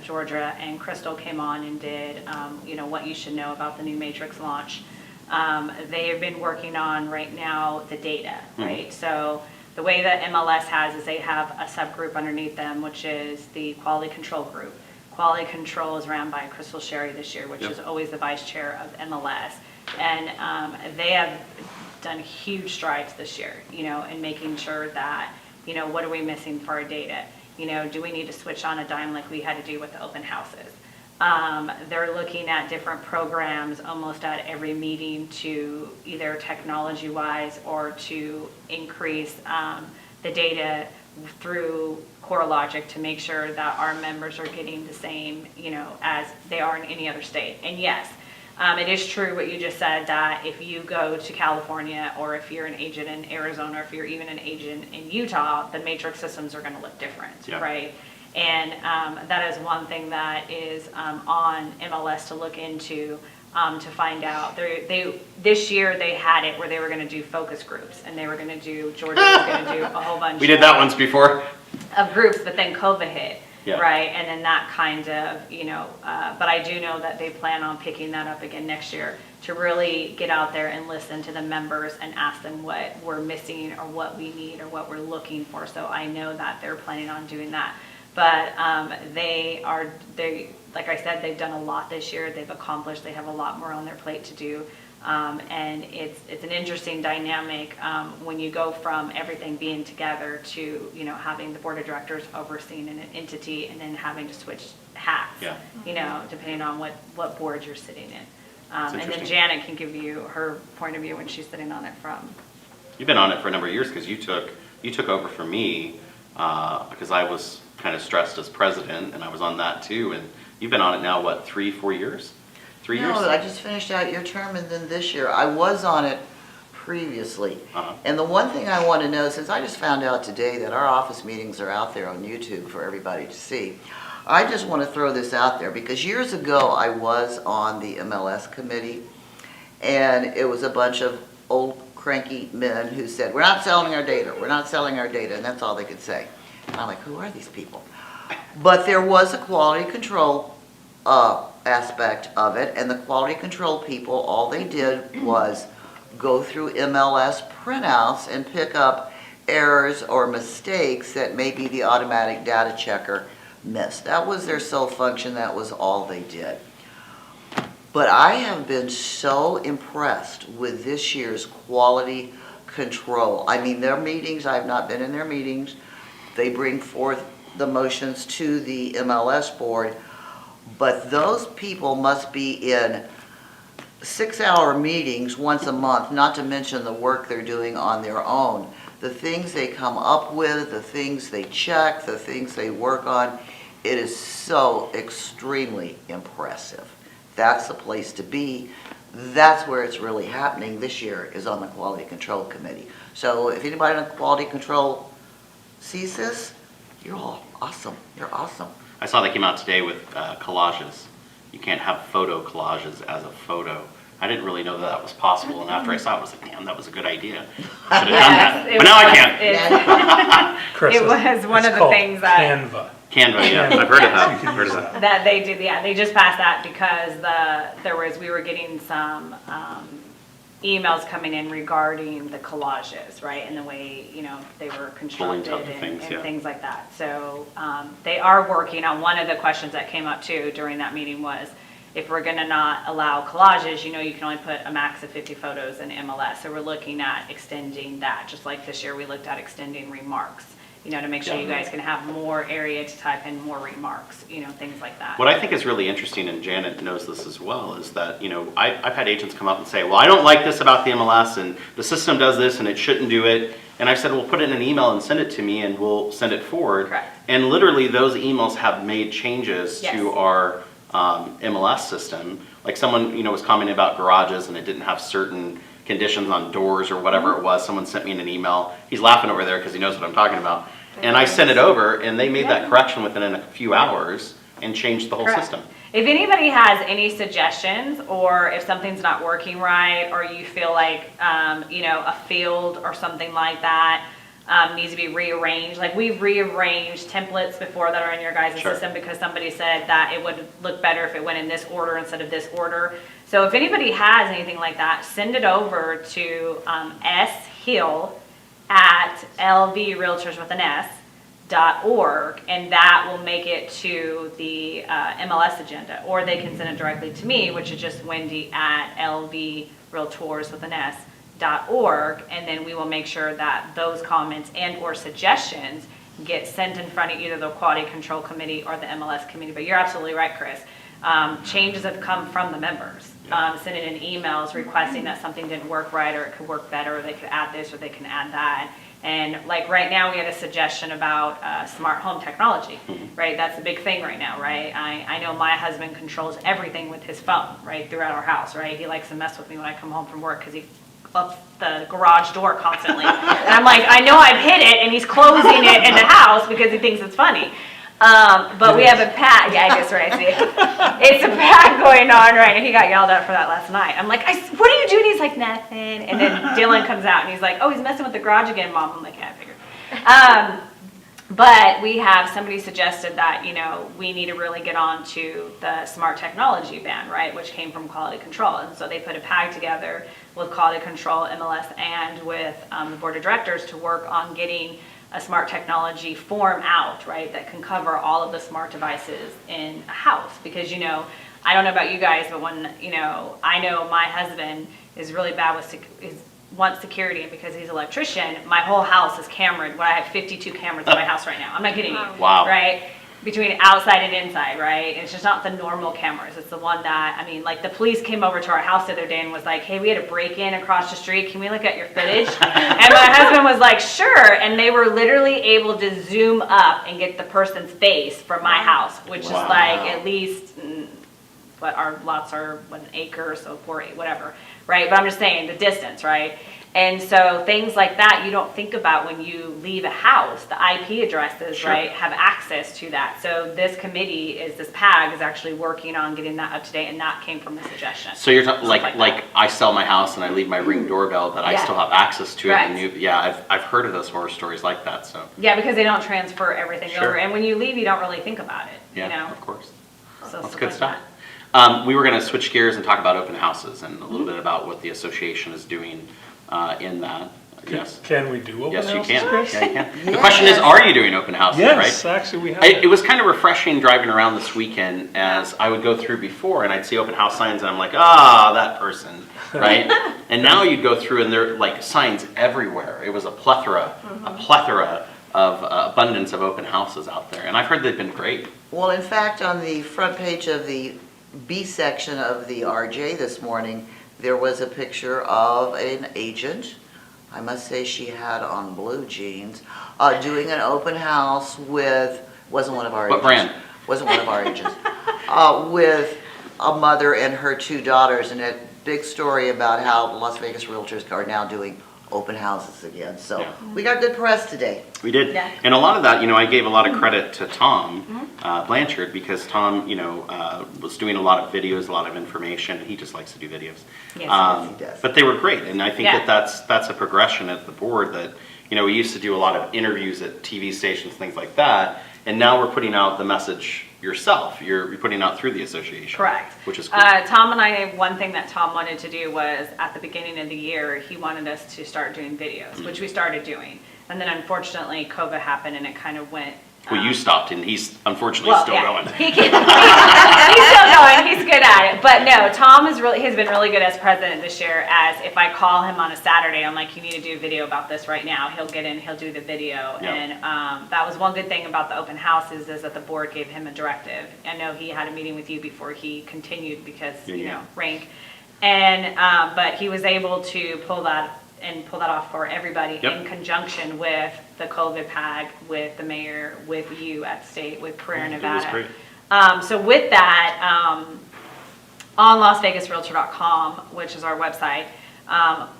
S5: Georgia and Crystal, came on and did, what you should know about the new Matrix launch. They have been working on right now the data, right? So the way that MLS has is they have a subgroup underneath them, which is the quality control group. Quality control is ran by Crystal Sherry this year, which is always the vice chair of MLS. And they have done huge strides this year, in making sure that, what are we missing for our data? Do we need to switch on a dime like we had to do with the open houses? They're looking at different programs almost at every meeting to either technology-wise or to increase the data through CoreLogic to make sure that our members are getting the same, as they are in any other state. And yes, it is true what you just said, that if you go to California, or if you're an agent in Arizona, or if you're even an agent in Utah, the matrix systems are going to look different, right? And that is one thing that is on MLS to look into, to find out. This year they had it where they were going to do focus groups, and they were going to do, Georgia was going to do a whole bunch.
S2: We did that once before.
S5: Of groups, but then COVID hit.
S2: Yeah.
S5: Right, and then that kind of, but I do know that they plan on picking that up again next year to really get out there and listen to the members and ask them what we're missing or what we need or what we're looking for. So I know that they're planning on doing that. But they, like I said, they've done a lot this year. They've accomplished, they have a lot more on their plate to do. And it's an interesting dynamic when you go from everything being together to having the board of directors overseeing an entity, and then having to switch hats, depending on what board you're sitting in. And then Janet can give you her point of view when she's sitting on it from.
S2: You've been on it for a number of years because you took over for me because I was kind of stressed as president, and I was on that too. And You've been on it now, what, 3-4 years? 3 years?
S1: No, I just finished out your term and then this year. I was on it previously. And the one thing I want to know, since I just found out today that our office meetings are out there on YouTube for everybody to see, I just want to throw this out there because years ago I was on the MLS committee and it was a bunch of old cranky men who said, we're not selling our data, we're not selling our data, and that's all they could say. And I'm like, who are these people? But there was a quality control aspect of it, and the quality control people, all they did was go through MLS printouts and pick up errors or mistakes that maybe the automatic data checker missed. That was their sole function, that was all they did. But I have been so impressed with this year's quality control. I mean, their meetings, I've not been in their meetings. They bring forth the motions to the MLS board, but those people must be in 6-hour meetings once a month, not to mention the work they're doing on their own. The things they come up with, the things they check, the things they work on, it is so extremely impressive. That's the place to be. That's where it's really happening this year, is on the Quality Control Committee. So if anybody on Quality Control sees this, you're all awesome. You're awesome.
S2: I saw they came out today with collages. You can't have photo collages as a photo. I didn't really know that that was possible, and after I saw it, I was like, damn, that was a good idea. I should have done that. But now I can't.
S4: Chris,
S5: It was one
S4: it's
S5: of the
S4: called
S5: things that-
S4: Canva.
S2: Canva, yeah, I've heard of that.
S4: You can use that.
S5: That they did, yeah, they just passed that because we were getting some emails coming in regarding the collages, right? And the way, they were constructed
S2: type of things,
S5: and
S2: yeah.
S5: things like that. So they are working on, one of the questions that came up too during that meeting was, if we're gonna not allow collages, you can only put a max of 50 photos in MLS. So we're looking at extending that, just like this year we looked at extending remarks, to make sure you guys can have more area to type in more remarks, things like that.
S2: What I think is really interesting, and Janet knows this as well, is that, I've had agents come up and say, well, I don't like this about the MLS, and the system does this, and it shouldn't do it. And I said, well, put it in an email and send it to me, and we'll send it forward.
S5: Correct.
S2: And literally, those emails have made changes
S5: Yes.
S2: to our MLS system. Like someone, was commenting about garages, and it didn't have certain conditions on doors or whatever it was. Someone sent me in an email. He's laughing over there because he knows what I'm talking about. And I sent it over, and they made that correction within a few hours and changed the whole
S5: Correct.
S2: system.
S5: If anybody has any suggestions, or if something's not working right, or you feel like, a field or something like that needs to be rearranged, like we've rearranged templates before that are in your guys'
S2: Sure.
S5: system because somebody said that it would look better if it went in this order instead of this order. So if anybody has anything like that, send it over to shill@lvrealtors.org, and that will make it to the MLS agenda. Or they can send it directly to me, which is just wendy@lvrealtors.org, and then we will make sure that those comments and or suggestions get sent in front of either the Quality Control Committee or the MLS Committee. But you're absolutely right, Chris. Changes have come from the members. Sending in emails requesting that something didn't work right, or it could work better, or they could add this or they can add that. And like right now we had a suggestion about smart home technology, right? That's a big thing right now, right? I know my husband controls everything with his phone, right, throughout our house, right? He likes to mess with me when I come home from work because he ups the garage door constantly. And I'm like, I know I've hit it, and he's closing it in the house because he thinks it's funny. But we have a pact. Yeah, I guess, right. See, it's a pact going on, right? And he got yelled at for that last night. I'm like, what are you doing? He's like, nothing. And then Dylan comes out and he's like, oh, he's messing with the garage again, Mom. I'm like, yeah, I figured. But we have somebody suggested that, we need to really get on to the smart technology ban, right? Which came from Quality Control. And so they put a pact together with Quality Control, MLS, and with the board of directors to work on getting a smart technology form out, right, that can cover all of the smart devices in a house. Because, I don't know about you guys, but when, I know my husband is really bad with, wants security, and because he's an electrician, my whole house is cameraed. I have 52 cameras in my house right now. I'm not kidding you.
S2: Wow.
S5: Right? between outside and inside, right? It's just not the normal cameras. It's the one that, I mean, like the police came over to our house the other day and was like, hey, we had a break-in across the street. Can we look at your footage? And my husband was like, sure. And they were literally able to zoom up and get the person's face from my house, which is like at least, but our lots are an acre, so 4, whatever, right? But I'm just saying the distance, right? And so things like that you don't think about when you leave a house. The IP addresses, right, have access to that. So this committee this PAG is actually working on getting that up to date, and that came from a suggestion.
S2: So you're talking like I sell my house and I leave my Ring doorbell, but I still have access to it. And I've heard of those horror stories like that. So
S5: yeah, because they don't transfer everything over, and when you leave, you don't really think about it.
S2: Yeah,
S5: you know?
S2: of course.
S5: So
S2: that's good stuff. We were going to switch gears and talk about open houses and a little bit about what the association is doing in that. Yes.
S4: Can we do open houses?
S2: Yes, you can.
S4: Chris?
S2: Yeah, you can. The question is, are you doing open houses, right?
S4: Yes, actually we have.
S2: It was kind of refreshing driving around this weekend as I would go through before and I'd see open house signs and I'm like, that person, right? And now you'd go through and there are like signs everywhere. It was a plethora of abundance of open houses out there. And I've heard they've been great.
S1: Well, in fact, on the front page of the B section of the RJ this morning, there was a picture of an agent. I must say she had on blue jeans, doing an open house with, wasn't one of our agents.
S2: What brand?
S1: Wasn't one of our agents. With a mother and her 2 daughters, and a big story about how Las Vegas Realtors are now doing open houses again. So we got good press today.
S2: We did.
S5: Yeah.
S2: And a lot of that, I gave a lot of credit to Tom Blanchard because Tom, was doing a lot of videos, a lot of information. He just likes to do videos.
S5: Yes,
S1: he does.
S2: But they were great. And I think that's a progression at the board that, we used to do a lot of interviews at TV stations, things like that. And now we're putting out the message yourself. You're putting out through the association.
S5: Correct.
S2: Which is cool.
S5: Tom and I, one thing that Tom wanted to do was at the beginning of the year, he wanted us to start doing videos, which we started doing. And then unfortunately, COVID happened and it kind of went.
S2: Well, you stopped and he's unfortunately still going.
S5: He's still going. He's good at it. But no, Tom has been really good as president this year. As if I call him on a Saturday, I'm like, you need to do a video about this right now. He'll get in, he'll do the video.
S2: Yep.
S5: And that was one good thing about the open houses is that the board gave him a directive. I know he had a meeting with you before he continued because, rank. And, but he was able to pull that off for everybody in conjunction with the COVID PAG, with the mayor, with you at state, with Career Nevada.
S2: It was great.
S5: So with that, on LasVegasRealtor.com, which is our website,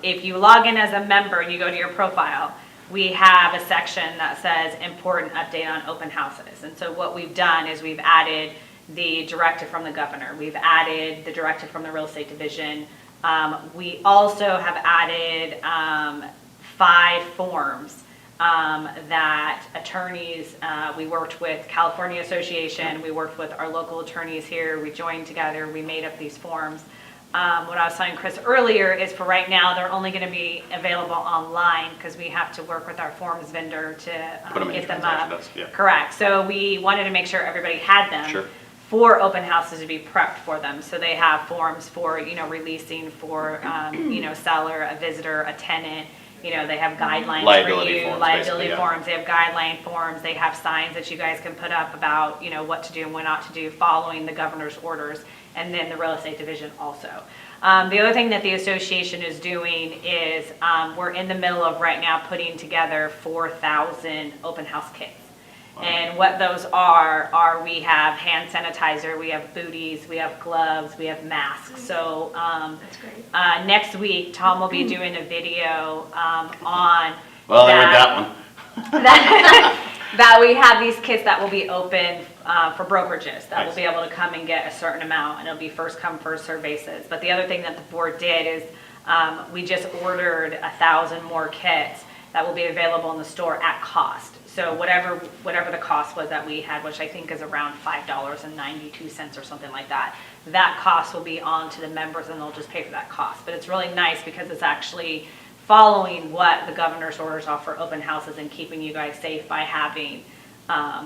S5: if you log in as a member and you go to your profile, we have a section that says important update on open houses. And so what we've done is we've added the directive from the governor. We've added the directive from the real estate division. We also have added 5 forms that attorneys, we worked with California Association, we worked with our local attorneys here, we joined together, we made up these forms. What I was telling Chris earlier is for right now, they're only going to be available online because we have to work with our forms vendor to get them up. Correct. So we wanted to make sure everybody had them. For open houses to be prepped for them. So they have forms for, releasing for, seller, a visitor, a tenant. They have guidelines
S2: liability
S5: for you, liability forms. They have guideline forms. They have signs that you guys can put up about, what to do and what not to do following the governor's orders. And then the real estate division also. The other thing that the association is doing is we're in the middle of right now putting together 4,000 open house kits. And what those are we have hand sanitizer, we have booties, we have gloves, we have masks. So
S3: That's great.
S5: Next week, Tom will be doing a video on
S2: Well, I read that one.
S5: that we have these kits that will be open for brokerages that will be able to come and get a certain amount, and it'll be first come, first served basis. But the other thing that the board did is we just ordered 1,000 more kits that will be available in the store at cost. So whatever the cost was that we had, which I think is around $5.92 or something like that, that cost will be on to the members and they'll just pay for that cost. But it's really nice because it's actually following what the governor's orders are for open houses and keeping you guys safe by having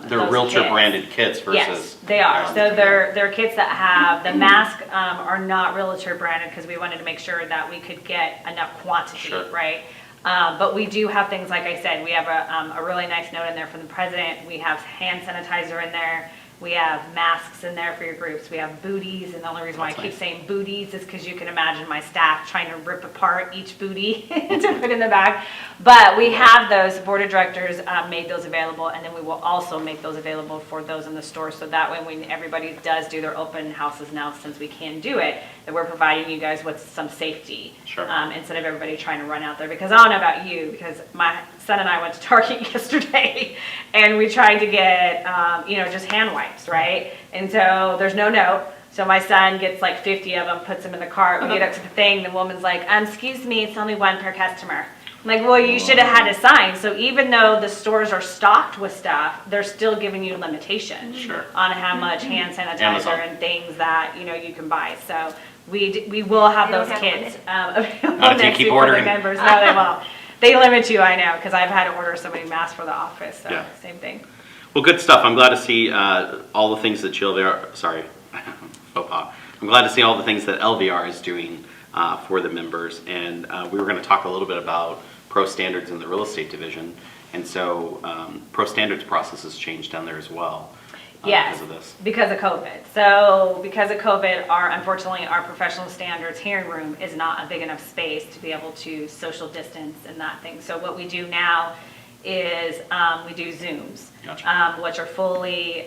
S2: they're realtor branded kits versus.
S5: Yes, they are. So they're kits that have the masks are not realtor branded because we wanted to make sure that we could get enough quantity, right? But we do have things, like I said, we have a really nice note in there from the president. We have hand sanitizer in there. We have masks in there for your groups. We have booties, and the only reason why I keep saying booties is because you can imagine my staff trying to rip apart each booty to put in the bag. But we have those, the board of directors made those available, and then we will also make those available for those in the store. So that way, when everybody does do their open houses now, since we can do it, that we're providing you guys with some safety.
S2: Sure.
S5: Instead of everybody trying to run out there. Because I don't know about you, because my son and I went to Target yesterday, and we tried to get, just hand wipes, right? And so there's no note. So my son gets like 50 of them, puts them in the cart. We get up to the thing, the woman's like, excuse me, it's only one per customer. I'm like, well, you should have had a sign. So even though the stores are stocked with stuff, they're still giving you limitations
S2: Sure.
S5: on how much hand sanitizer
S2: Amazon.
S5: and things that, you can buy. So we will have
S3: They don't
S5: those
S3: have
S5: kits
S3: limit.
S5: available
S2: Not if you
S5: next
S2: keep
S5: week for the
S2: ordering.
S5: members. No, they won't. They limit you, I know, because I've had to order so many masks for the office. So
S2: Yeah.
S5: same thing.
S2: Well, good stuff. I'm glad to see all the things that faux pas. I'm glad to see all the things that LVR is doing for the members. And we were going to talk a little bit about pro standards in the real estate division. And so pro standards process has changed down there as well.
S5: Yes,
S2: Because of this.
S5: because of COVID. So because of COVID, unfortunately, our professional standards hearing room is not a big enough space to be able to social distance and that thing. So what we do now is we do Zooms,
S2: Gotcha.
S5: which are fully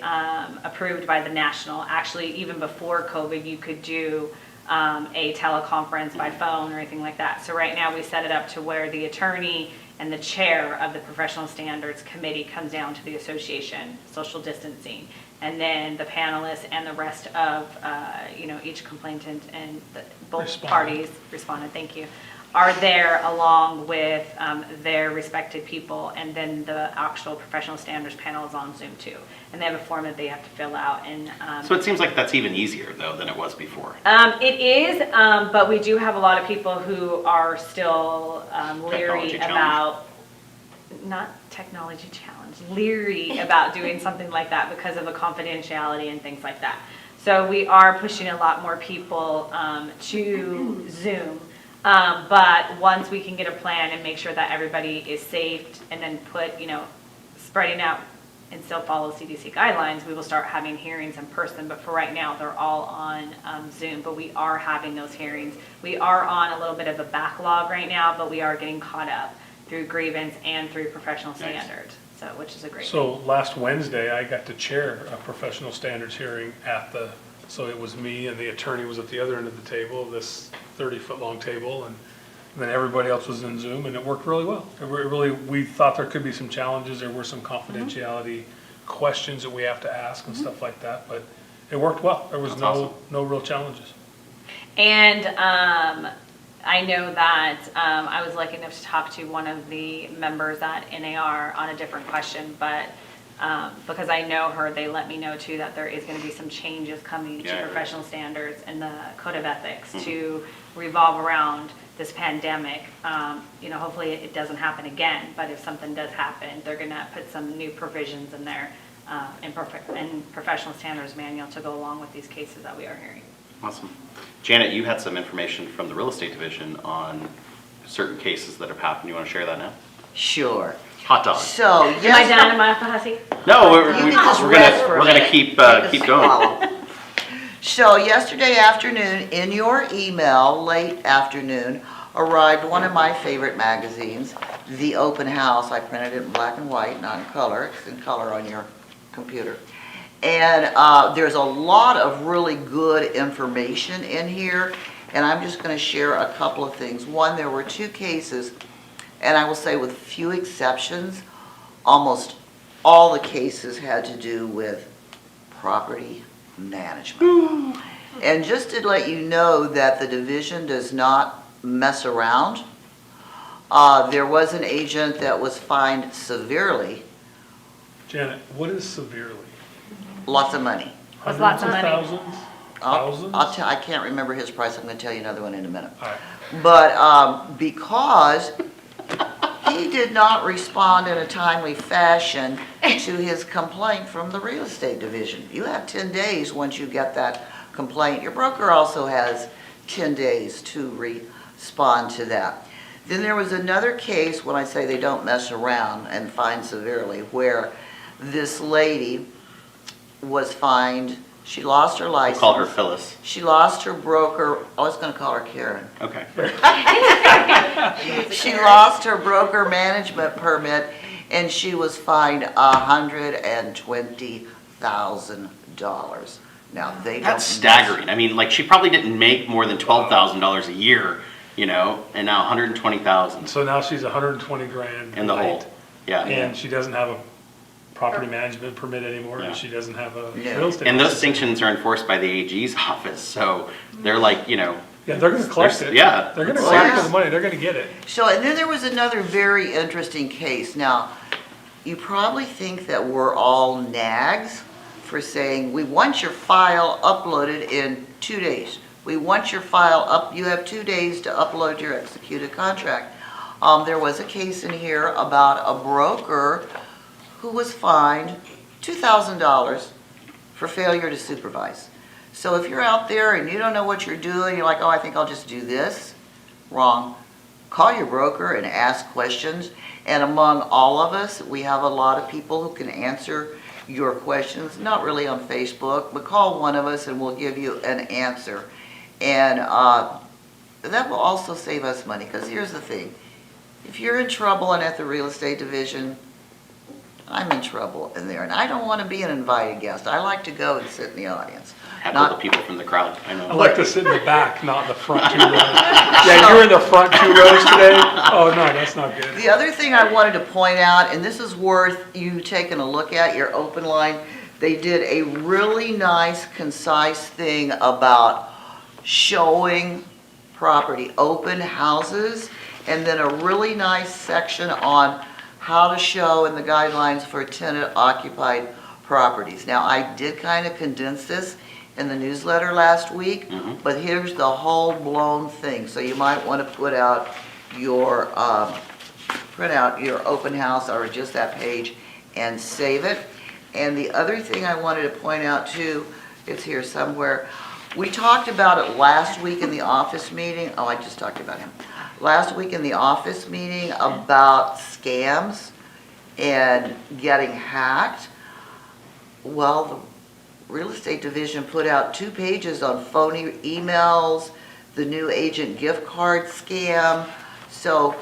S5: approved by the national. Actually, even before COVID, you could do a teleconference by phone or anything like that. So right now, we set it up to where the attorney and the chair of the professional standards committee comes down to the association, social distancing, and then the panelists and the rest of each complainant and both parties responded. Thank you. Are there along with their respected people, and then the actual professional standards panel is on Zoom too, and they have a form that they have to fill out. And
S2: So it seems like that's even easier though than it was before.
S5: it is, but we do have a lot of people who are still leery
S2: Technology challenge.
S5: about, not technology challenge, leery about doing something like that because of the confidentiality and things like that. So we are pushing a lot more people to Zoom. But once we can get a plan and make sure that everybody is safe and then put, spreading out and still follow CDC guidelines, we will start having hearings in person. But for right now, they're all on Zoom. But we are having those hearings. We are on a little bit of a backlog right now, but we are getting caught up through grievance and through professional standards. So, which is a great thing.
S4: So last Wednesday, I got to chair a professional standards hearing so it was me and the attorney was at the other end of the table, this 30-foot long table, and then everybody else was in Zoom, and it worked really well. We thought there could be some challenges. There were some confidentiality questions that we have to ask and stuff like that, but it worked well. There was
S2: That's awesome.
S4: no real challenges.
S5: And I know that I was lucky enough to talk to one of the members at NAR on a different question, but because I know her, they let me know too that there is going to be some changes coming to professional standards and the code of ethics to revolve around this pandemic. Hopefully it doesn't happen again, but if something does happen, they're going to put some new provisions in there and professional standards manual to go along with these cases that we are hearing.
S2: Awesome. Janet, you had some information from the real estate division on certain cases that have happened. You want to share that now?
S1: Sure.
S2: Hot dog.
S1: So,
S5: Am I done? Am I off the hot seat?
S2: No, we're
S1: You can just rest for a
S2: gonna
S1: minute.
S2: keep
S1: Take a
S2: keep going.
S1: swallow. So yesterday afternoon, in your email, late afternoon, arrived one of my favorite magazines, The Open House. I printed it in black and white, not in color. It's in color on your computer. And there's a lot of really good information in here, and I'm just going to share a couple of things. One, there were 2 cases, and I will say with few exceptions, almost all the cases had to do with property management. And just to let you know that the division does not mess around, there was an agent that was fined severely,
S4: Janet, what is severely?
S1: lots of money.
S5: That's lots of money.
S4: Thousands? Thousands?
S1: I can't remember his price, I'm going to tell you another one in a minute.
S4: All right.
S1: But because he did not respond in a timely fashion to his complaint from the real estate division. You have 10 days once you get that complaint. Your broker also has 10 days to respond to that. Then there was another case, when I say they don't mess around and fine severely, where this lady was fined, she lost her
S2: We'll
S1: license.
S2: call her Phyllis.
S1: She lost her broker, I was gonna call her Karen.
S2: Okay.
S1: She lost her broker management permit and she was fined $120,000. Now, they don't.
S2: That's staggering. I mean, like, she probably didn't make more than $12,000 a year, you know, and now 120,000
S4: So now she's 120 grand.
S2: in the hole.
S4: late,
S2: Yeah.
S4: And she doesn't have a property management permit anymore,
S2: Yeah.
S4: and she doesn't have a
S1: Yeah.
S4: real estate.
S2: And those
S4: license.
S2: sanctions are enforced by the AG's office, so they're like, you know,
S4: Yeah, they're gonna collect it.
S2: yeah.
S4: They're gonna
S1: Well,
S4: collect
S1: yeah.
S4: the money, they're gonna get it.
S1: So, and then there was another very interesting case. Now, you probably think that we're all nags for saying, we want your file uploaded in 2 days. We want your file up, you have 2 days to upload your executed contract. There was a case in here about a broker who was fined $2,000 for failure to supervise. So if you're out there and you don't know what you're doing, you're like, oh, I think I'll just do this, wrong. Call your broker and ask questions. And among all of us, we have a lot of people who can answer your questions, not really on Facebook, but call one of us and we'll give you an answer. And that will also save us money, because here's the thing. If you're in trouble and at the real estate division, I'm in trouble in there, and I don't want to be an invited guest. I like to go and sit in the audience.
S2: heckle the people from the crowd. I
S4: I
S2: know.
S4: like to sit in the back, not in the front 2 rows. Yeah, you're in the front 2 rows today? Oh, no, that's not good.
S1: The other thing I wanted to point out, and this is worth you taking a look at, your open line, they did a really nice, concise thing about showing property, open houses, and then a really nice section on how to show and the guidelines for tenant occupied properties. Now, I did kind of condense this in the newsletter last week, but here's the whole blown thing. So you might want to put out your, print out your open house or just that page and save it. And the other thing I wanted to point out too, it's here somewhere. We talked about it last week in the office meeting. Oh, I just talked about him. Last week in the office meeting about scams and getting hacked. Well, the real estate division put out 2 pages on phony emails, the new agent gift card scam. So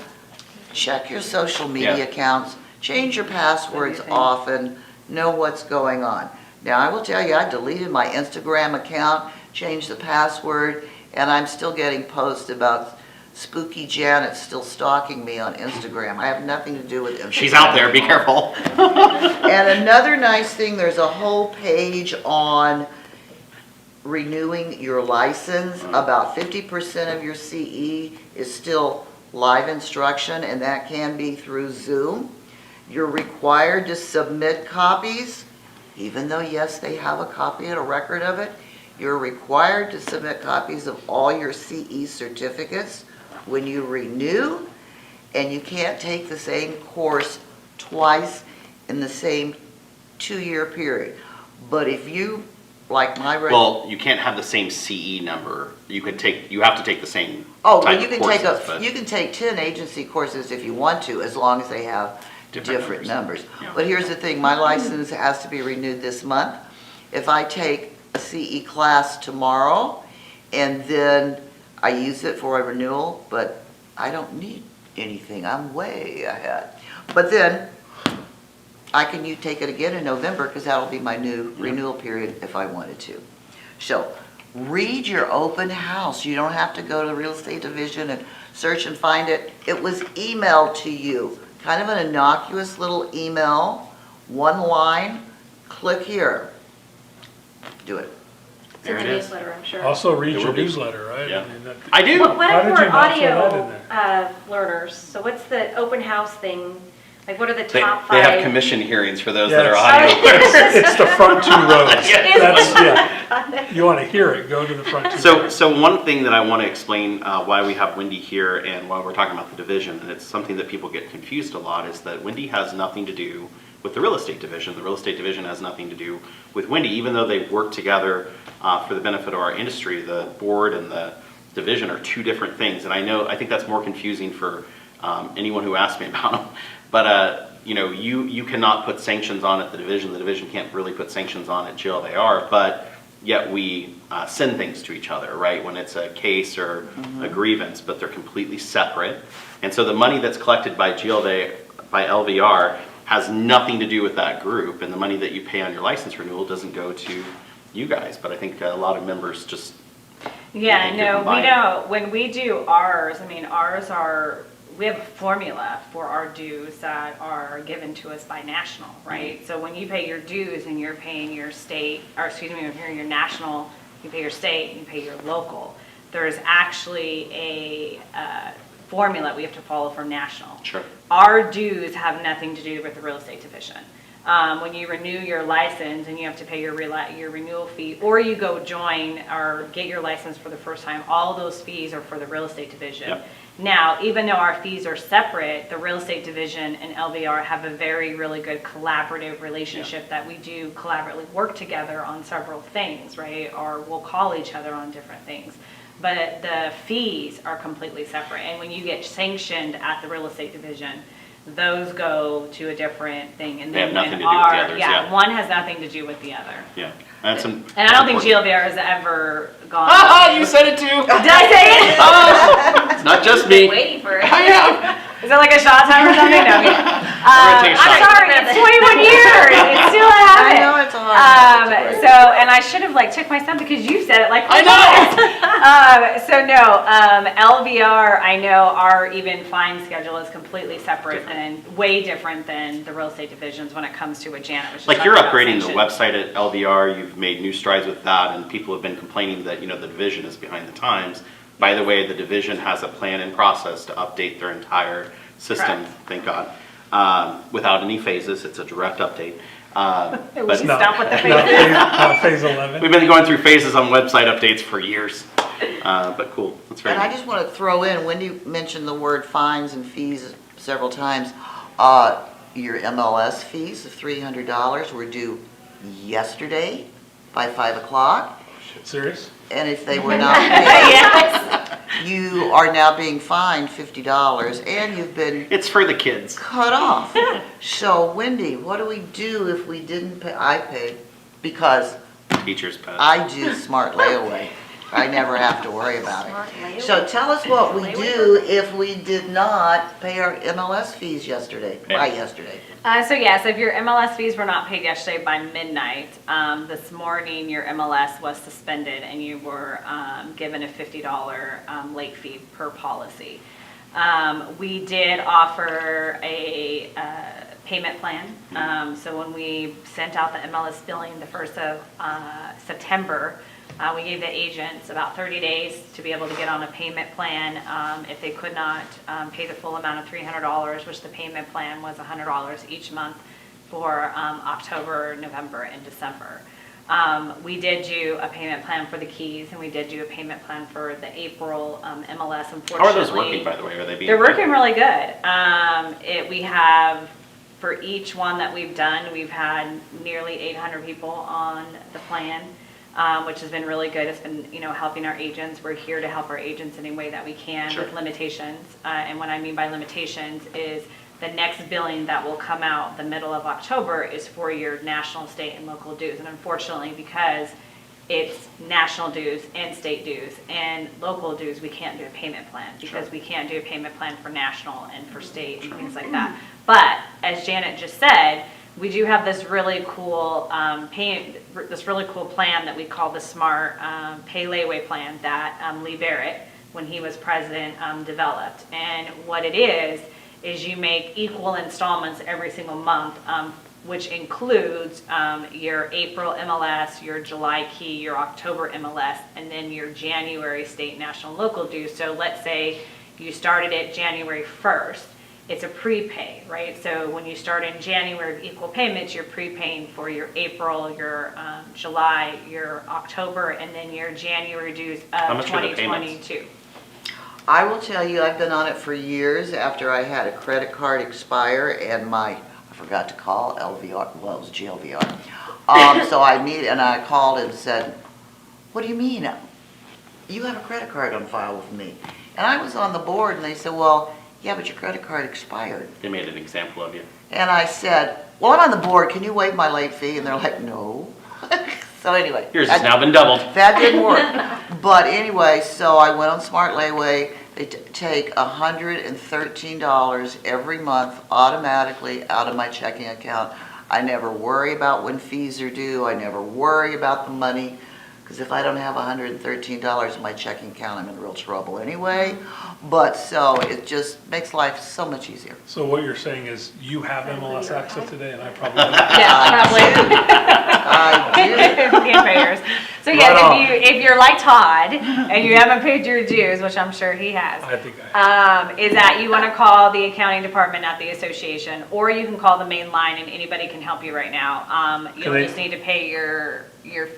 S1: check your social media accounts, change your passwords often, know what's going on. Now, I will tell you, I deleted my Instagram account, changed the password, and I'm still getting posts about Spooky Janet still stalking me on Instagram. I have nothing to do with Instagram.
S2: She's out there, be careful.
S1: And another nice thing, there's a whole page on renewing your license. About 50% of your CE is still live instruction, and that can be through Zoom. You're required to submit copies, even though, yes, they have a copy and a record of it. You're required to submit copies of all your CE certificates when you renew, and you can't take the same course twice in the same 2-year period. But if you, like my...
S2: Well, you can't have the same CE number. You have to take the same
S1: Oh, but
S2: type
S1: you
S2: of
S1: can
S2: courses, but-
S1: you can take 10 agency courses if you want to, as long as they have different numbers.
S2: Yeah.
S1: But here's the thing, my license has to be renewed this month. If I take a CE class tomorrow and then I use it for a renewal, but I don't need anything, I'm way ahead. But then I can take it again in November, because that'll be my new renewal period if I wanted to. So read your open house. You don't have to go to the real estate division and search and find it. It was emailed to you, kind of an innocuous little email, 1 line, click here. Do it.
S3: It's in the
S2: There it is.
S3: newsletter, I'm sure.
S4: Also read
S2: It
S4: your
S2: will be.
S4: newsletter, right?
S2: Yeah.
S4: mean, that-
S2: I do.
S3: What
S4: How
S3: if
S4: did
S3: we're
S4: you not throw that
S3: audio
S4: in there?
S3: learners? So what's the open house thing? Like, what are the
S2: They
S3: top 5?
S2: they have commission hearings for those
S4: Yeah,
S2: that are
S4: it's-
S2: audio.
S4: It's the front 2 rows.
S2: Yeah.
S4: That's, yeah. You want to hear it, go to the front 2 rows.
S2: So one thing that I want to explain why we have Wendy here and why we're talking about the division, and it's something that people get confused a lot, is that Wendy has nothing to do with the real estate division. The real estate division has nothing to do with Wendy, even though they work together for the benefit of our industry. The board and the division are two different things. And I think that's more confusing for anyone who asks me about them. But, you know, you cannot put sanctions on at the division can't really put sanctions on at GLVR, but yet we send things to each other, right, when it's a case or a grievance, but they're completely separate. And so the money that's collected by LVR has nothing to do with that group, and the money that you pay on your license renewal doesn't go to you guys. But I think a lot of members just
S5: Yeah,
S2: think you're
S5: no, we
S2: combining.
S5: don't. When we do ours, I mean, ours are, we have a formula for our dues that are given to us by national, right? So when you pay your dues and you're paying your state, or excuse me, when you're your national, you pay your state, and you pay your local. There's actually a formula we have to follow for national.
S2: Sure.
S5: Our dues have nothing to do with the real estate division. When you renew your license and you have to pay your renewal fee, or you go join or get your license for the first time, all those fees are for the real estate division.
S2: Yep.
S5: Now, even though our fees are separate, the real estate division and LVR have a really good collaborative relationship that we do collaboratively work together on several things, right? Or we'll call each other on different things. But the fees are completely separate. And when you get sanctioned at the real estate division, those go to a different thing. And
S2: They have
S5: then
S2: nothing
S5: when
S2: to do with the others,
S5: yeah,
S2: yeah.
S5: one has nothing to do with the other.
S2: Yeah. That's
S5: And I don't think GLVR has ever gone.
S2: Haha, you said it too.
S5: Did I say it?
S2: It's not just me.
S3: Waiting for it.
S2: I am.
S5: Is that like a shot time or something? No.
S2: I'm gonna take a
S5: I'm
S2: shot.
S5: sorry, it's 21 years. It still
S1: I
S5: haven't.
S1: know it's hard. It's great.
S5: So, and I should have like took my son because you said it like
S2: I know.
S5: so no, LVR, I know our even fine schedule is completely separate and way different than the real estate divisions when it comes to what Janet was just
S2: Like you're
S5: talking about
S2: upgrading the
S5: sanctions.
S2: website at LVR, you've made new strides with that, and people have been complaining that, you know, the division is behind the times. By the way, the division has a plan in process to update their entire system,
S5: Correct.
S2: thank God. Without any phases, it's a direct update.
S5: We
S2: But
S5: should stop with the
S4: Not
S5: phases.
S4: not phase 11.
S2: we've been going through phases on website updates for years. But cool, that's very
S1: And I
S2: nice.
S1: just want to throw in, Wendy mentioned the word fines and fees several times. Your MLS fees of $300 were due yesterday by 5 o'clock.
S4: Serious?
S1: And if they were not paid,
S5: Yes.
S1: you are now being fined $50 and you've been
S2: It's for the kids.
S1: cut off. So Wendy, what do we do if we didn't pay? I paid because
S2: Teacher's pet.
S1: I do smart layaway. I never have to worry about
S3: Smart
S1: it.
S3: layaway.
S1: So tell us what we
S3: Layaway
S1: do if we did not pay our MLS fees yesterday, by yesterday.
S5: So if your MLS fees were not paid yesterday by midnight, this morning your MLS was suspended and you were given a $50 late fee per policy. We did offer a payment plan. So when we sent out the MLS billing the 1st of September, we gave the agents about 30 days to be able to get on a payment plan. If they could not pay the full amount of $300, which the payment plan was $100 each month for October, November, and December. We did do a payment plan for the keys, and we did do a payment plan for the April MLS. Unfortunately,
S2: How are those working, by the way? Are they being?
S5: they're working really good. We have, for each one that we've done, we've had nearly 800 people on the plan. Which has been really good. It's been, helping our agents. We're here to help our agents any way that we can
S2: Sure.
S5: with limitations. And what I mean by limitations is the next billing that will come out the middle of October is for your national, state, and local dues. And unfortunately, because it's national dues and state dues and local dues, we can't do a payment plan because we can't do a payment plan for national and for state and things like that. But as Janet just said, we do have this really cool plan that we call the Smart Pay Layaway Plan that Lee Barrett, when he was president, developed. And what it is you make equal installments every single month, which includes your April MLS, your July key, your October MLS, and then your January state, national, local dues. So let's say you started it January 1st. It's a prepay, right? So when you start in January of equal payments, you're prepaying for your April, your July, your October, and then your January dues
S2: How
S5: of
S2: much are the payments?
S5: 2022.
S1: I will tell you, I've been on it for years after I had a credit card expire and I forgot to call LVR, well, it was GLVR. So I called and said, what do you mean? you have a credit card on file with me. And I was on the board and they said, well, yeah, but your credit card expired.
S2: They made an example of you.
S1: And I said, well, I'm on the board, can you waive my late fee? And they're like, no. So anyway.
S2: Yours has now been doubled.
S1: That didn't work. But anyway, so I went on Smart Layway. They take $113 every month automatically out of my checking account. I never worry about when fees are due. I never worry about the money. Because if I don't have $113 in my checking account, I'm in real trouble anyway. But so it just makes life so much easier.
S4: So what you're saying is you have MLS access today and I probably don't.
S5: Yeah,
S1: I
S5: probably. Game payers. So yes,
S4: Right
S5: if you're like Todd and you haven't paid your dues, which I'm sure he has,
S4: I think I have.
S5: is that you want to call the accounting department at the association, or you can call the main line and anybody can help you right now. You'll just need to pay your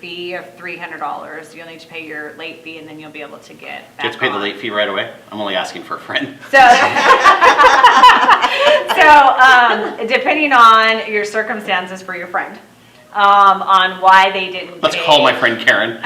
S5: fee of $300. You'll need to pay your late fee and then you'll be able to get back
S2: Do you have to pay the
S5: on.
S2: late fee right away? I'm only asking for a friend.
S5: So depending on your circumstances for your friend, on why they didn't
S2: Let's
S5: pay.
S2: call my friend Karen.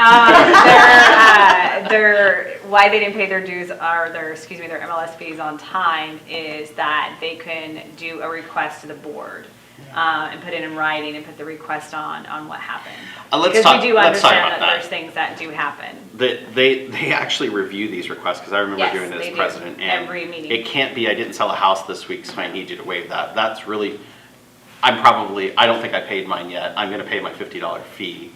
S5: Why they didn't pay their dues or their MLS fees on time is that they can do a request to the board. And put it in writing and put the request on what happened.
S2: Let's talk
S5: Because we do
S2: about
S5: understand that
S2: that.
S5: there's things that do happen.
S2: They actually review these requests, because I remember
S5: Yes,
S2: doing it
S5: they
S2: as
S5: do.
S2: president. And
S5: Every meeting.
S2: it can't be, I didn't sell a house this week, so I need you to waive that. That's really, I don't think I paid mine yet. I'm gonna pay my $50 fee.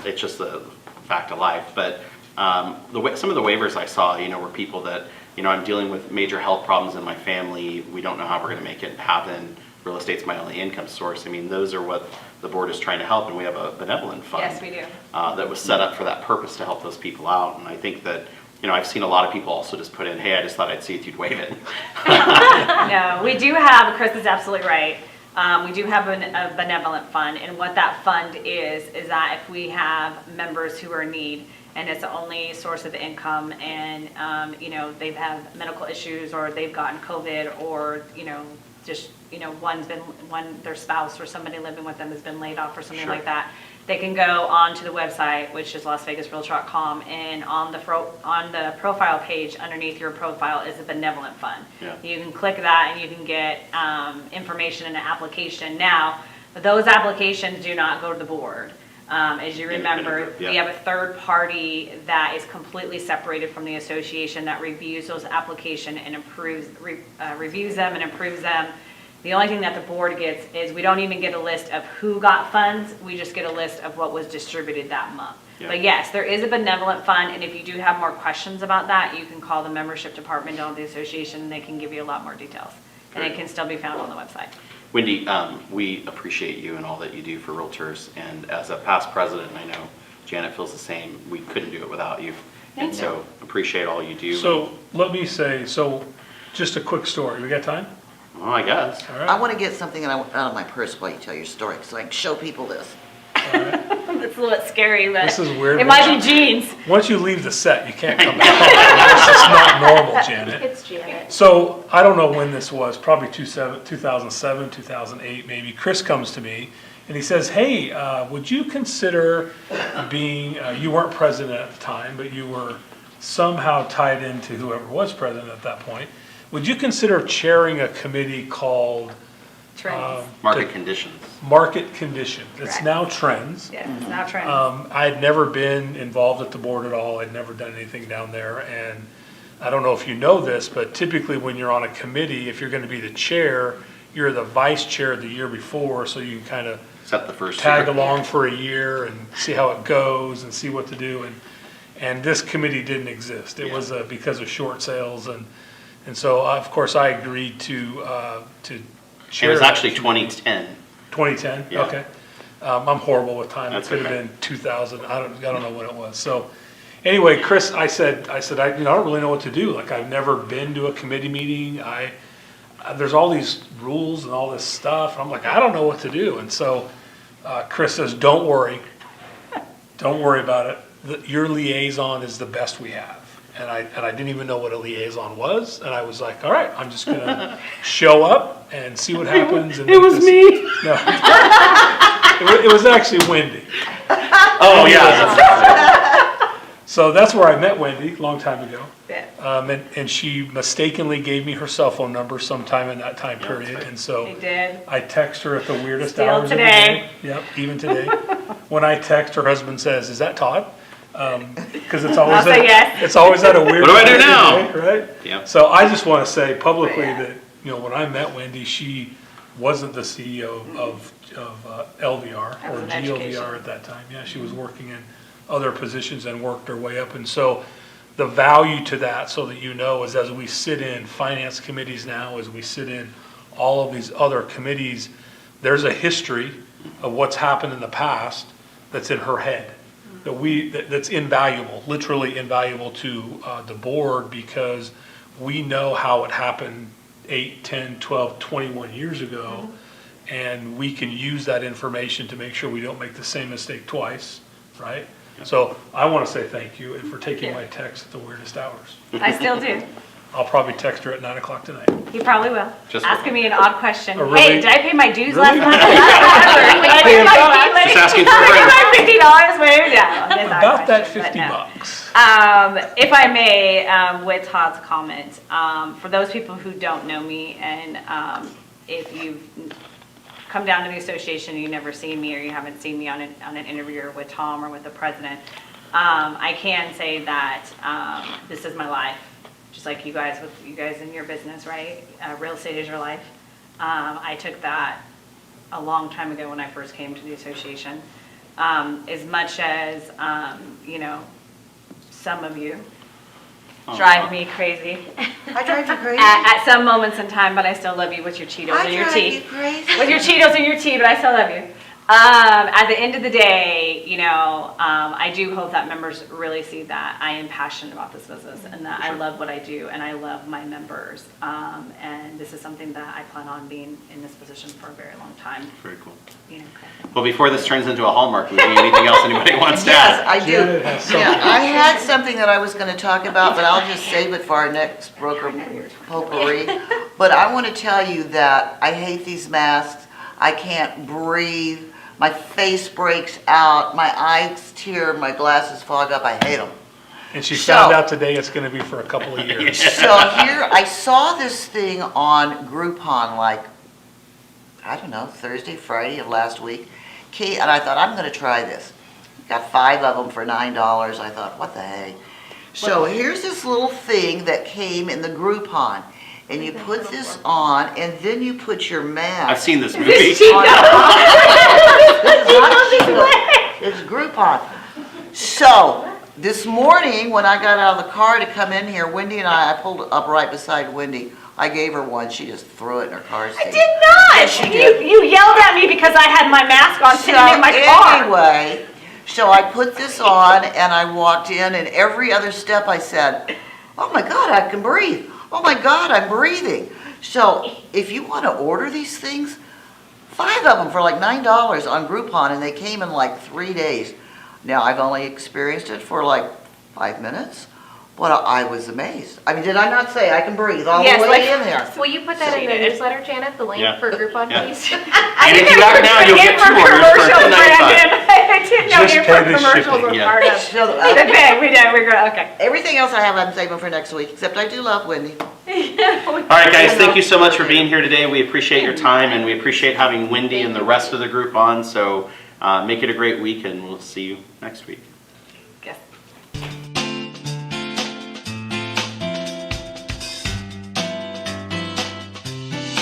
S2: It's just the fact of life. But some of the waivers I saw, were people that, I'm dealing with major health problems in my family. We don't know how we're gonna make it happen. Real estate's my only income source. I mean, those are what the board is trying to help, and we have a benevolent fund.
S5: Yes, we do.
S2: That was set up for that purpose to help those people out. And I think that, I've seen a lot of people also just put in, hey, I just thought I'd see if you'd waive it.
S5: No, we do have, Chris is absolutely right. We do have a benevolent fund, and what that fund is that if we have members who are in need, and it's the only source of income, and, they've had medical issues, or they've gotten COVID, or, just, their spouse or somebody living with them has been laid off or something
S2: Sure.
S5: like that, they can go onto the website, which is LasVegasRealtor.com, and on the profile page underneath your profile is a benevolent fund.
S2: Yeah.
S5: You can click that and you can get information in an application. Now, those applications do not go to the board. As you remember,
S2: Independent group, yeah.
S5: we have a third party that is completely separated from the association that reviews those applications and reviews them and approves them. The only thing that the board gets is we don't even get a list of who got funds, we just get a list of what was distributed that month.
S2: Yeah.
S5: But yes, there is a benevolent fund, and if you do have more questions about that, you can call the membership department of the association and they can give you a lot more details. And it
S2: Great.
S5: can still be found on the website.
S2: Wendy, we appreciate you and all that you do for Realtors. And as a past president, I know Janet feels the same. We couldn't do it without you.
S5: Thank
S2: And
S5: you.
S2: so appreciate all you do.
S4: So let me say, just a quick story. We got time?
S2: Well, I guess.
S4: All
S1: I
S4: right.
S1: want to get something out of my purse while you tell your story, so I can show people this.
S5: It's a little bit scary, but
S4: This is weird.
S5: it might be jeans.
S4: Once you leave the set, you can't come back. This is not normal, Janet.
S3: It's Janet.
S4: So I don't know when this was, probably 2007, 2008 maybe. Chris comes to me and he says, hey, would you consider being, you weren't president at the time, but you were somehow tied into whoever was president at that point. Would you consider chairing a committee called
S5: Trends.
S2: Market conditions.
S4: Market Conditions? It's
S5: Correct.
S4: now Trends.
S5: Yes, it's now trends.
S4: I had never been involved at the board at all. I'd never done anything down there. And I don't know if you know this, but typically when you're on a committee, if you're going to be the chair, you're the vice chair the year before, so you can kind of
S2: Except the first
S4: tag
S2: year.
S4: along for a year and see how it goes and see what to do. And this committee didn't exist. It was because of short sales. And so, of course, I agreed to chair.
S2: It was
S4: that
S2: actually
S4: committee.
S2: 2010.
S4: 2010,
S2: Yeah.
S4: okay. I'm horrible with time. It
S2: That's
S4: could have
S2: okay.
S4: been 2000. I don't know what it was. So anyway, Chris, I said, I don't really know what to do. Like, I've never been to a committee meeting. There's all these rules and all this stuff. I'm like, I don't know what to do. And so Chris says, don't worry. Don't worry about it. Your liaison is the best we have. And I didn't even know what a liaison was. And I was like, all right, I'm just gonna show up and see what happens. And
S5: It was me.
S4: No, it was actually Wendy.
S2: Oh, yeah.
S4: So that's where I met Wendy, a long time ago.
S5: Yeah.
S4: And she mistakenly gave me her cell phone number sometime in that time
S2: Yeah,
S4: period.
S2: that's right.
S4: And so
S5: He did.
S4: I text her at the weirdest
S5: Still
S4: hours
S5: today.
S4: of the day. Yep, even today. When I text, her husband says, "Is that Todd?" Because it's always
S5: I'll say yes.
S4: it's always at a weird.
S2: What do I do
S4: time of
S2: now?
S4: day, right?
S2: Yep.
S4: So I just want to say publicly
S5: Yeah.
S4: that when I met Wendy, she wasn't the CEO of LVR
S5: That was
S4: or
S5: an
S4: GLVR
S5: education.
S4: at that time. Yeah, she was working in other positions and worked her way up. And so the value to that, so that is as we sit in finance committees now, as we sit in all of these other committees, there's a history of what's happened in the past that's in her head. That's invaluable, literally invaluable to the board, because we know how it happened 8, 10, 12, 21 years ago, and we can use that information to make sure we don't make the same mistake twice, right? So I want to say thank you and for taking my text at the weirdest hours.
S5: I still do.
S4: I'll probably text her at 9 o'clock tonight.
S5: He probably will.
S2: Just
S5: Asking me an odd question.
S4: A really-
S5: Hey, did I pay my dues
S4: Really?
S5: last month? Did I pay my
S2: Just asking for
S5: Did I
S2: prayer.
S5: get my $50 waived? Yeah. that's odd
S4: About that
S5: question, but
S4: 50
S5: no.
S4: bucks.
S5: If I may, with Todd's comment, for those people who don't know me, and if you've come down to the association, you've never seen me, or you haven't seen me on an interview with Tom or with the president, I can say that this is my life, just like you guys in your business, right? Real estate is your life. I took that a long time ago when I first came to the association. As much as, some of you drive me crazy
S1: I drive you crazy.
S5: at some moments in time, but I still love you with your Cheetos
S1: I
S5: and your
S1: drive
S5: tea.
S1: you crazy.
S5: With your Cheetos and your tea, but I still love you. At the end of the day, I do hope that members really see that I am passionate about this business and that I love what I do and I love my members. And this is something that I plan on being in this position for a very long time.
S2: Very cool.
S5: Okay.
S2: Well, before this turns into a Hallmark movie, anything else anybody wants to
S1: Yes,
S2: add?
S1: I do.
S4: Janet has something.
S1: Yeah, I had something that I was going to talk about, but I'll just save it for our next broker potpourri. But I want to tell you that I hate these masks. I can't breathe. My face breaks out. My eyes tear. My glasses fog up. I hate them.
S4: And she
S1: So-
S4: found out today it's going to be for a couple of years.
S1: So here, I saw this thing on Groupon I don't know, Thursday, Friday of last week. And I thought, I'm going to try this. Got 5 of them for $9. I thought, what the hey? So here's this little thing that came in the Groupon. And you put this on, and then you put your mask.
S2: I've seen this movie.
S1: This is not Cheetos. It's Groupon. So, this morning, when I got out of the car to come in here, Wendy and I pulled up right beside Wendy. I gave her one. She just threw it in her car seat.
S5: I did not.
S1: Yes, she did.
S5: You yelled at me because I had my mask on sitting in my car.
S1: Anyway, so I put this on, and I walked in, and every other step I said, oh my God, I can breathe. Oh my God, I'm breathing. So if you want to order these things, 5 of them for like $9 on Groupon, and they came in like 3 days. Now, I've only experienced it for like 5 minutes, but I was amazed. I mean, did I not say I can breathe all
S5: Yes,
S1: the way
S5: like-
S1: in there?
S3: Will you put that in the newsletter, Janet, the link
S2: Yeah.
S3: for Groupon,
S2: Yeah.
S3: please?
S2: And if you act now, you'll get 2 orders for $10.95.
S5: I didn't know
S4: Just
S5: your
S4: pay the
S5: commercials
S4: shipping.
S5: were
S2: Yeah.
S5: part of
S1: So,
S5: the thing. We did. We're good. Okay.
S1: everything else I have, I'm saving for next week, except I do love Wendy.
S2: All right, guys, thank you so much for being here today. We appreciate your time, and we appreciate having Wendy and the rest of the group on. So make it a great week, and we'll see you next week.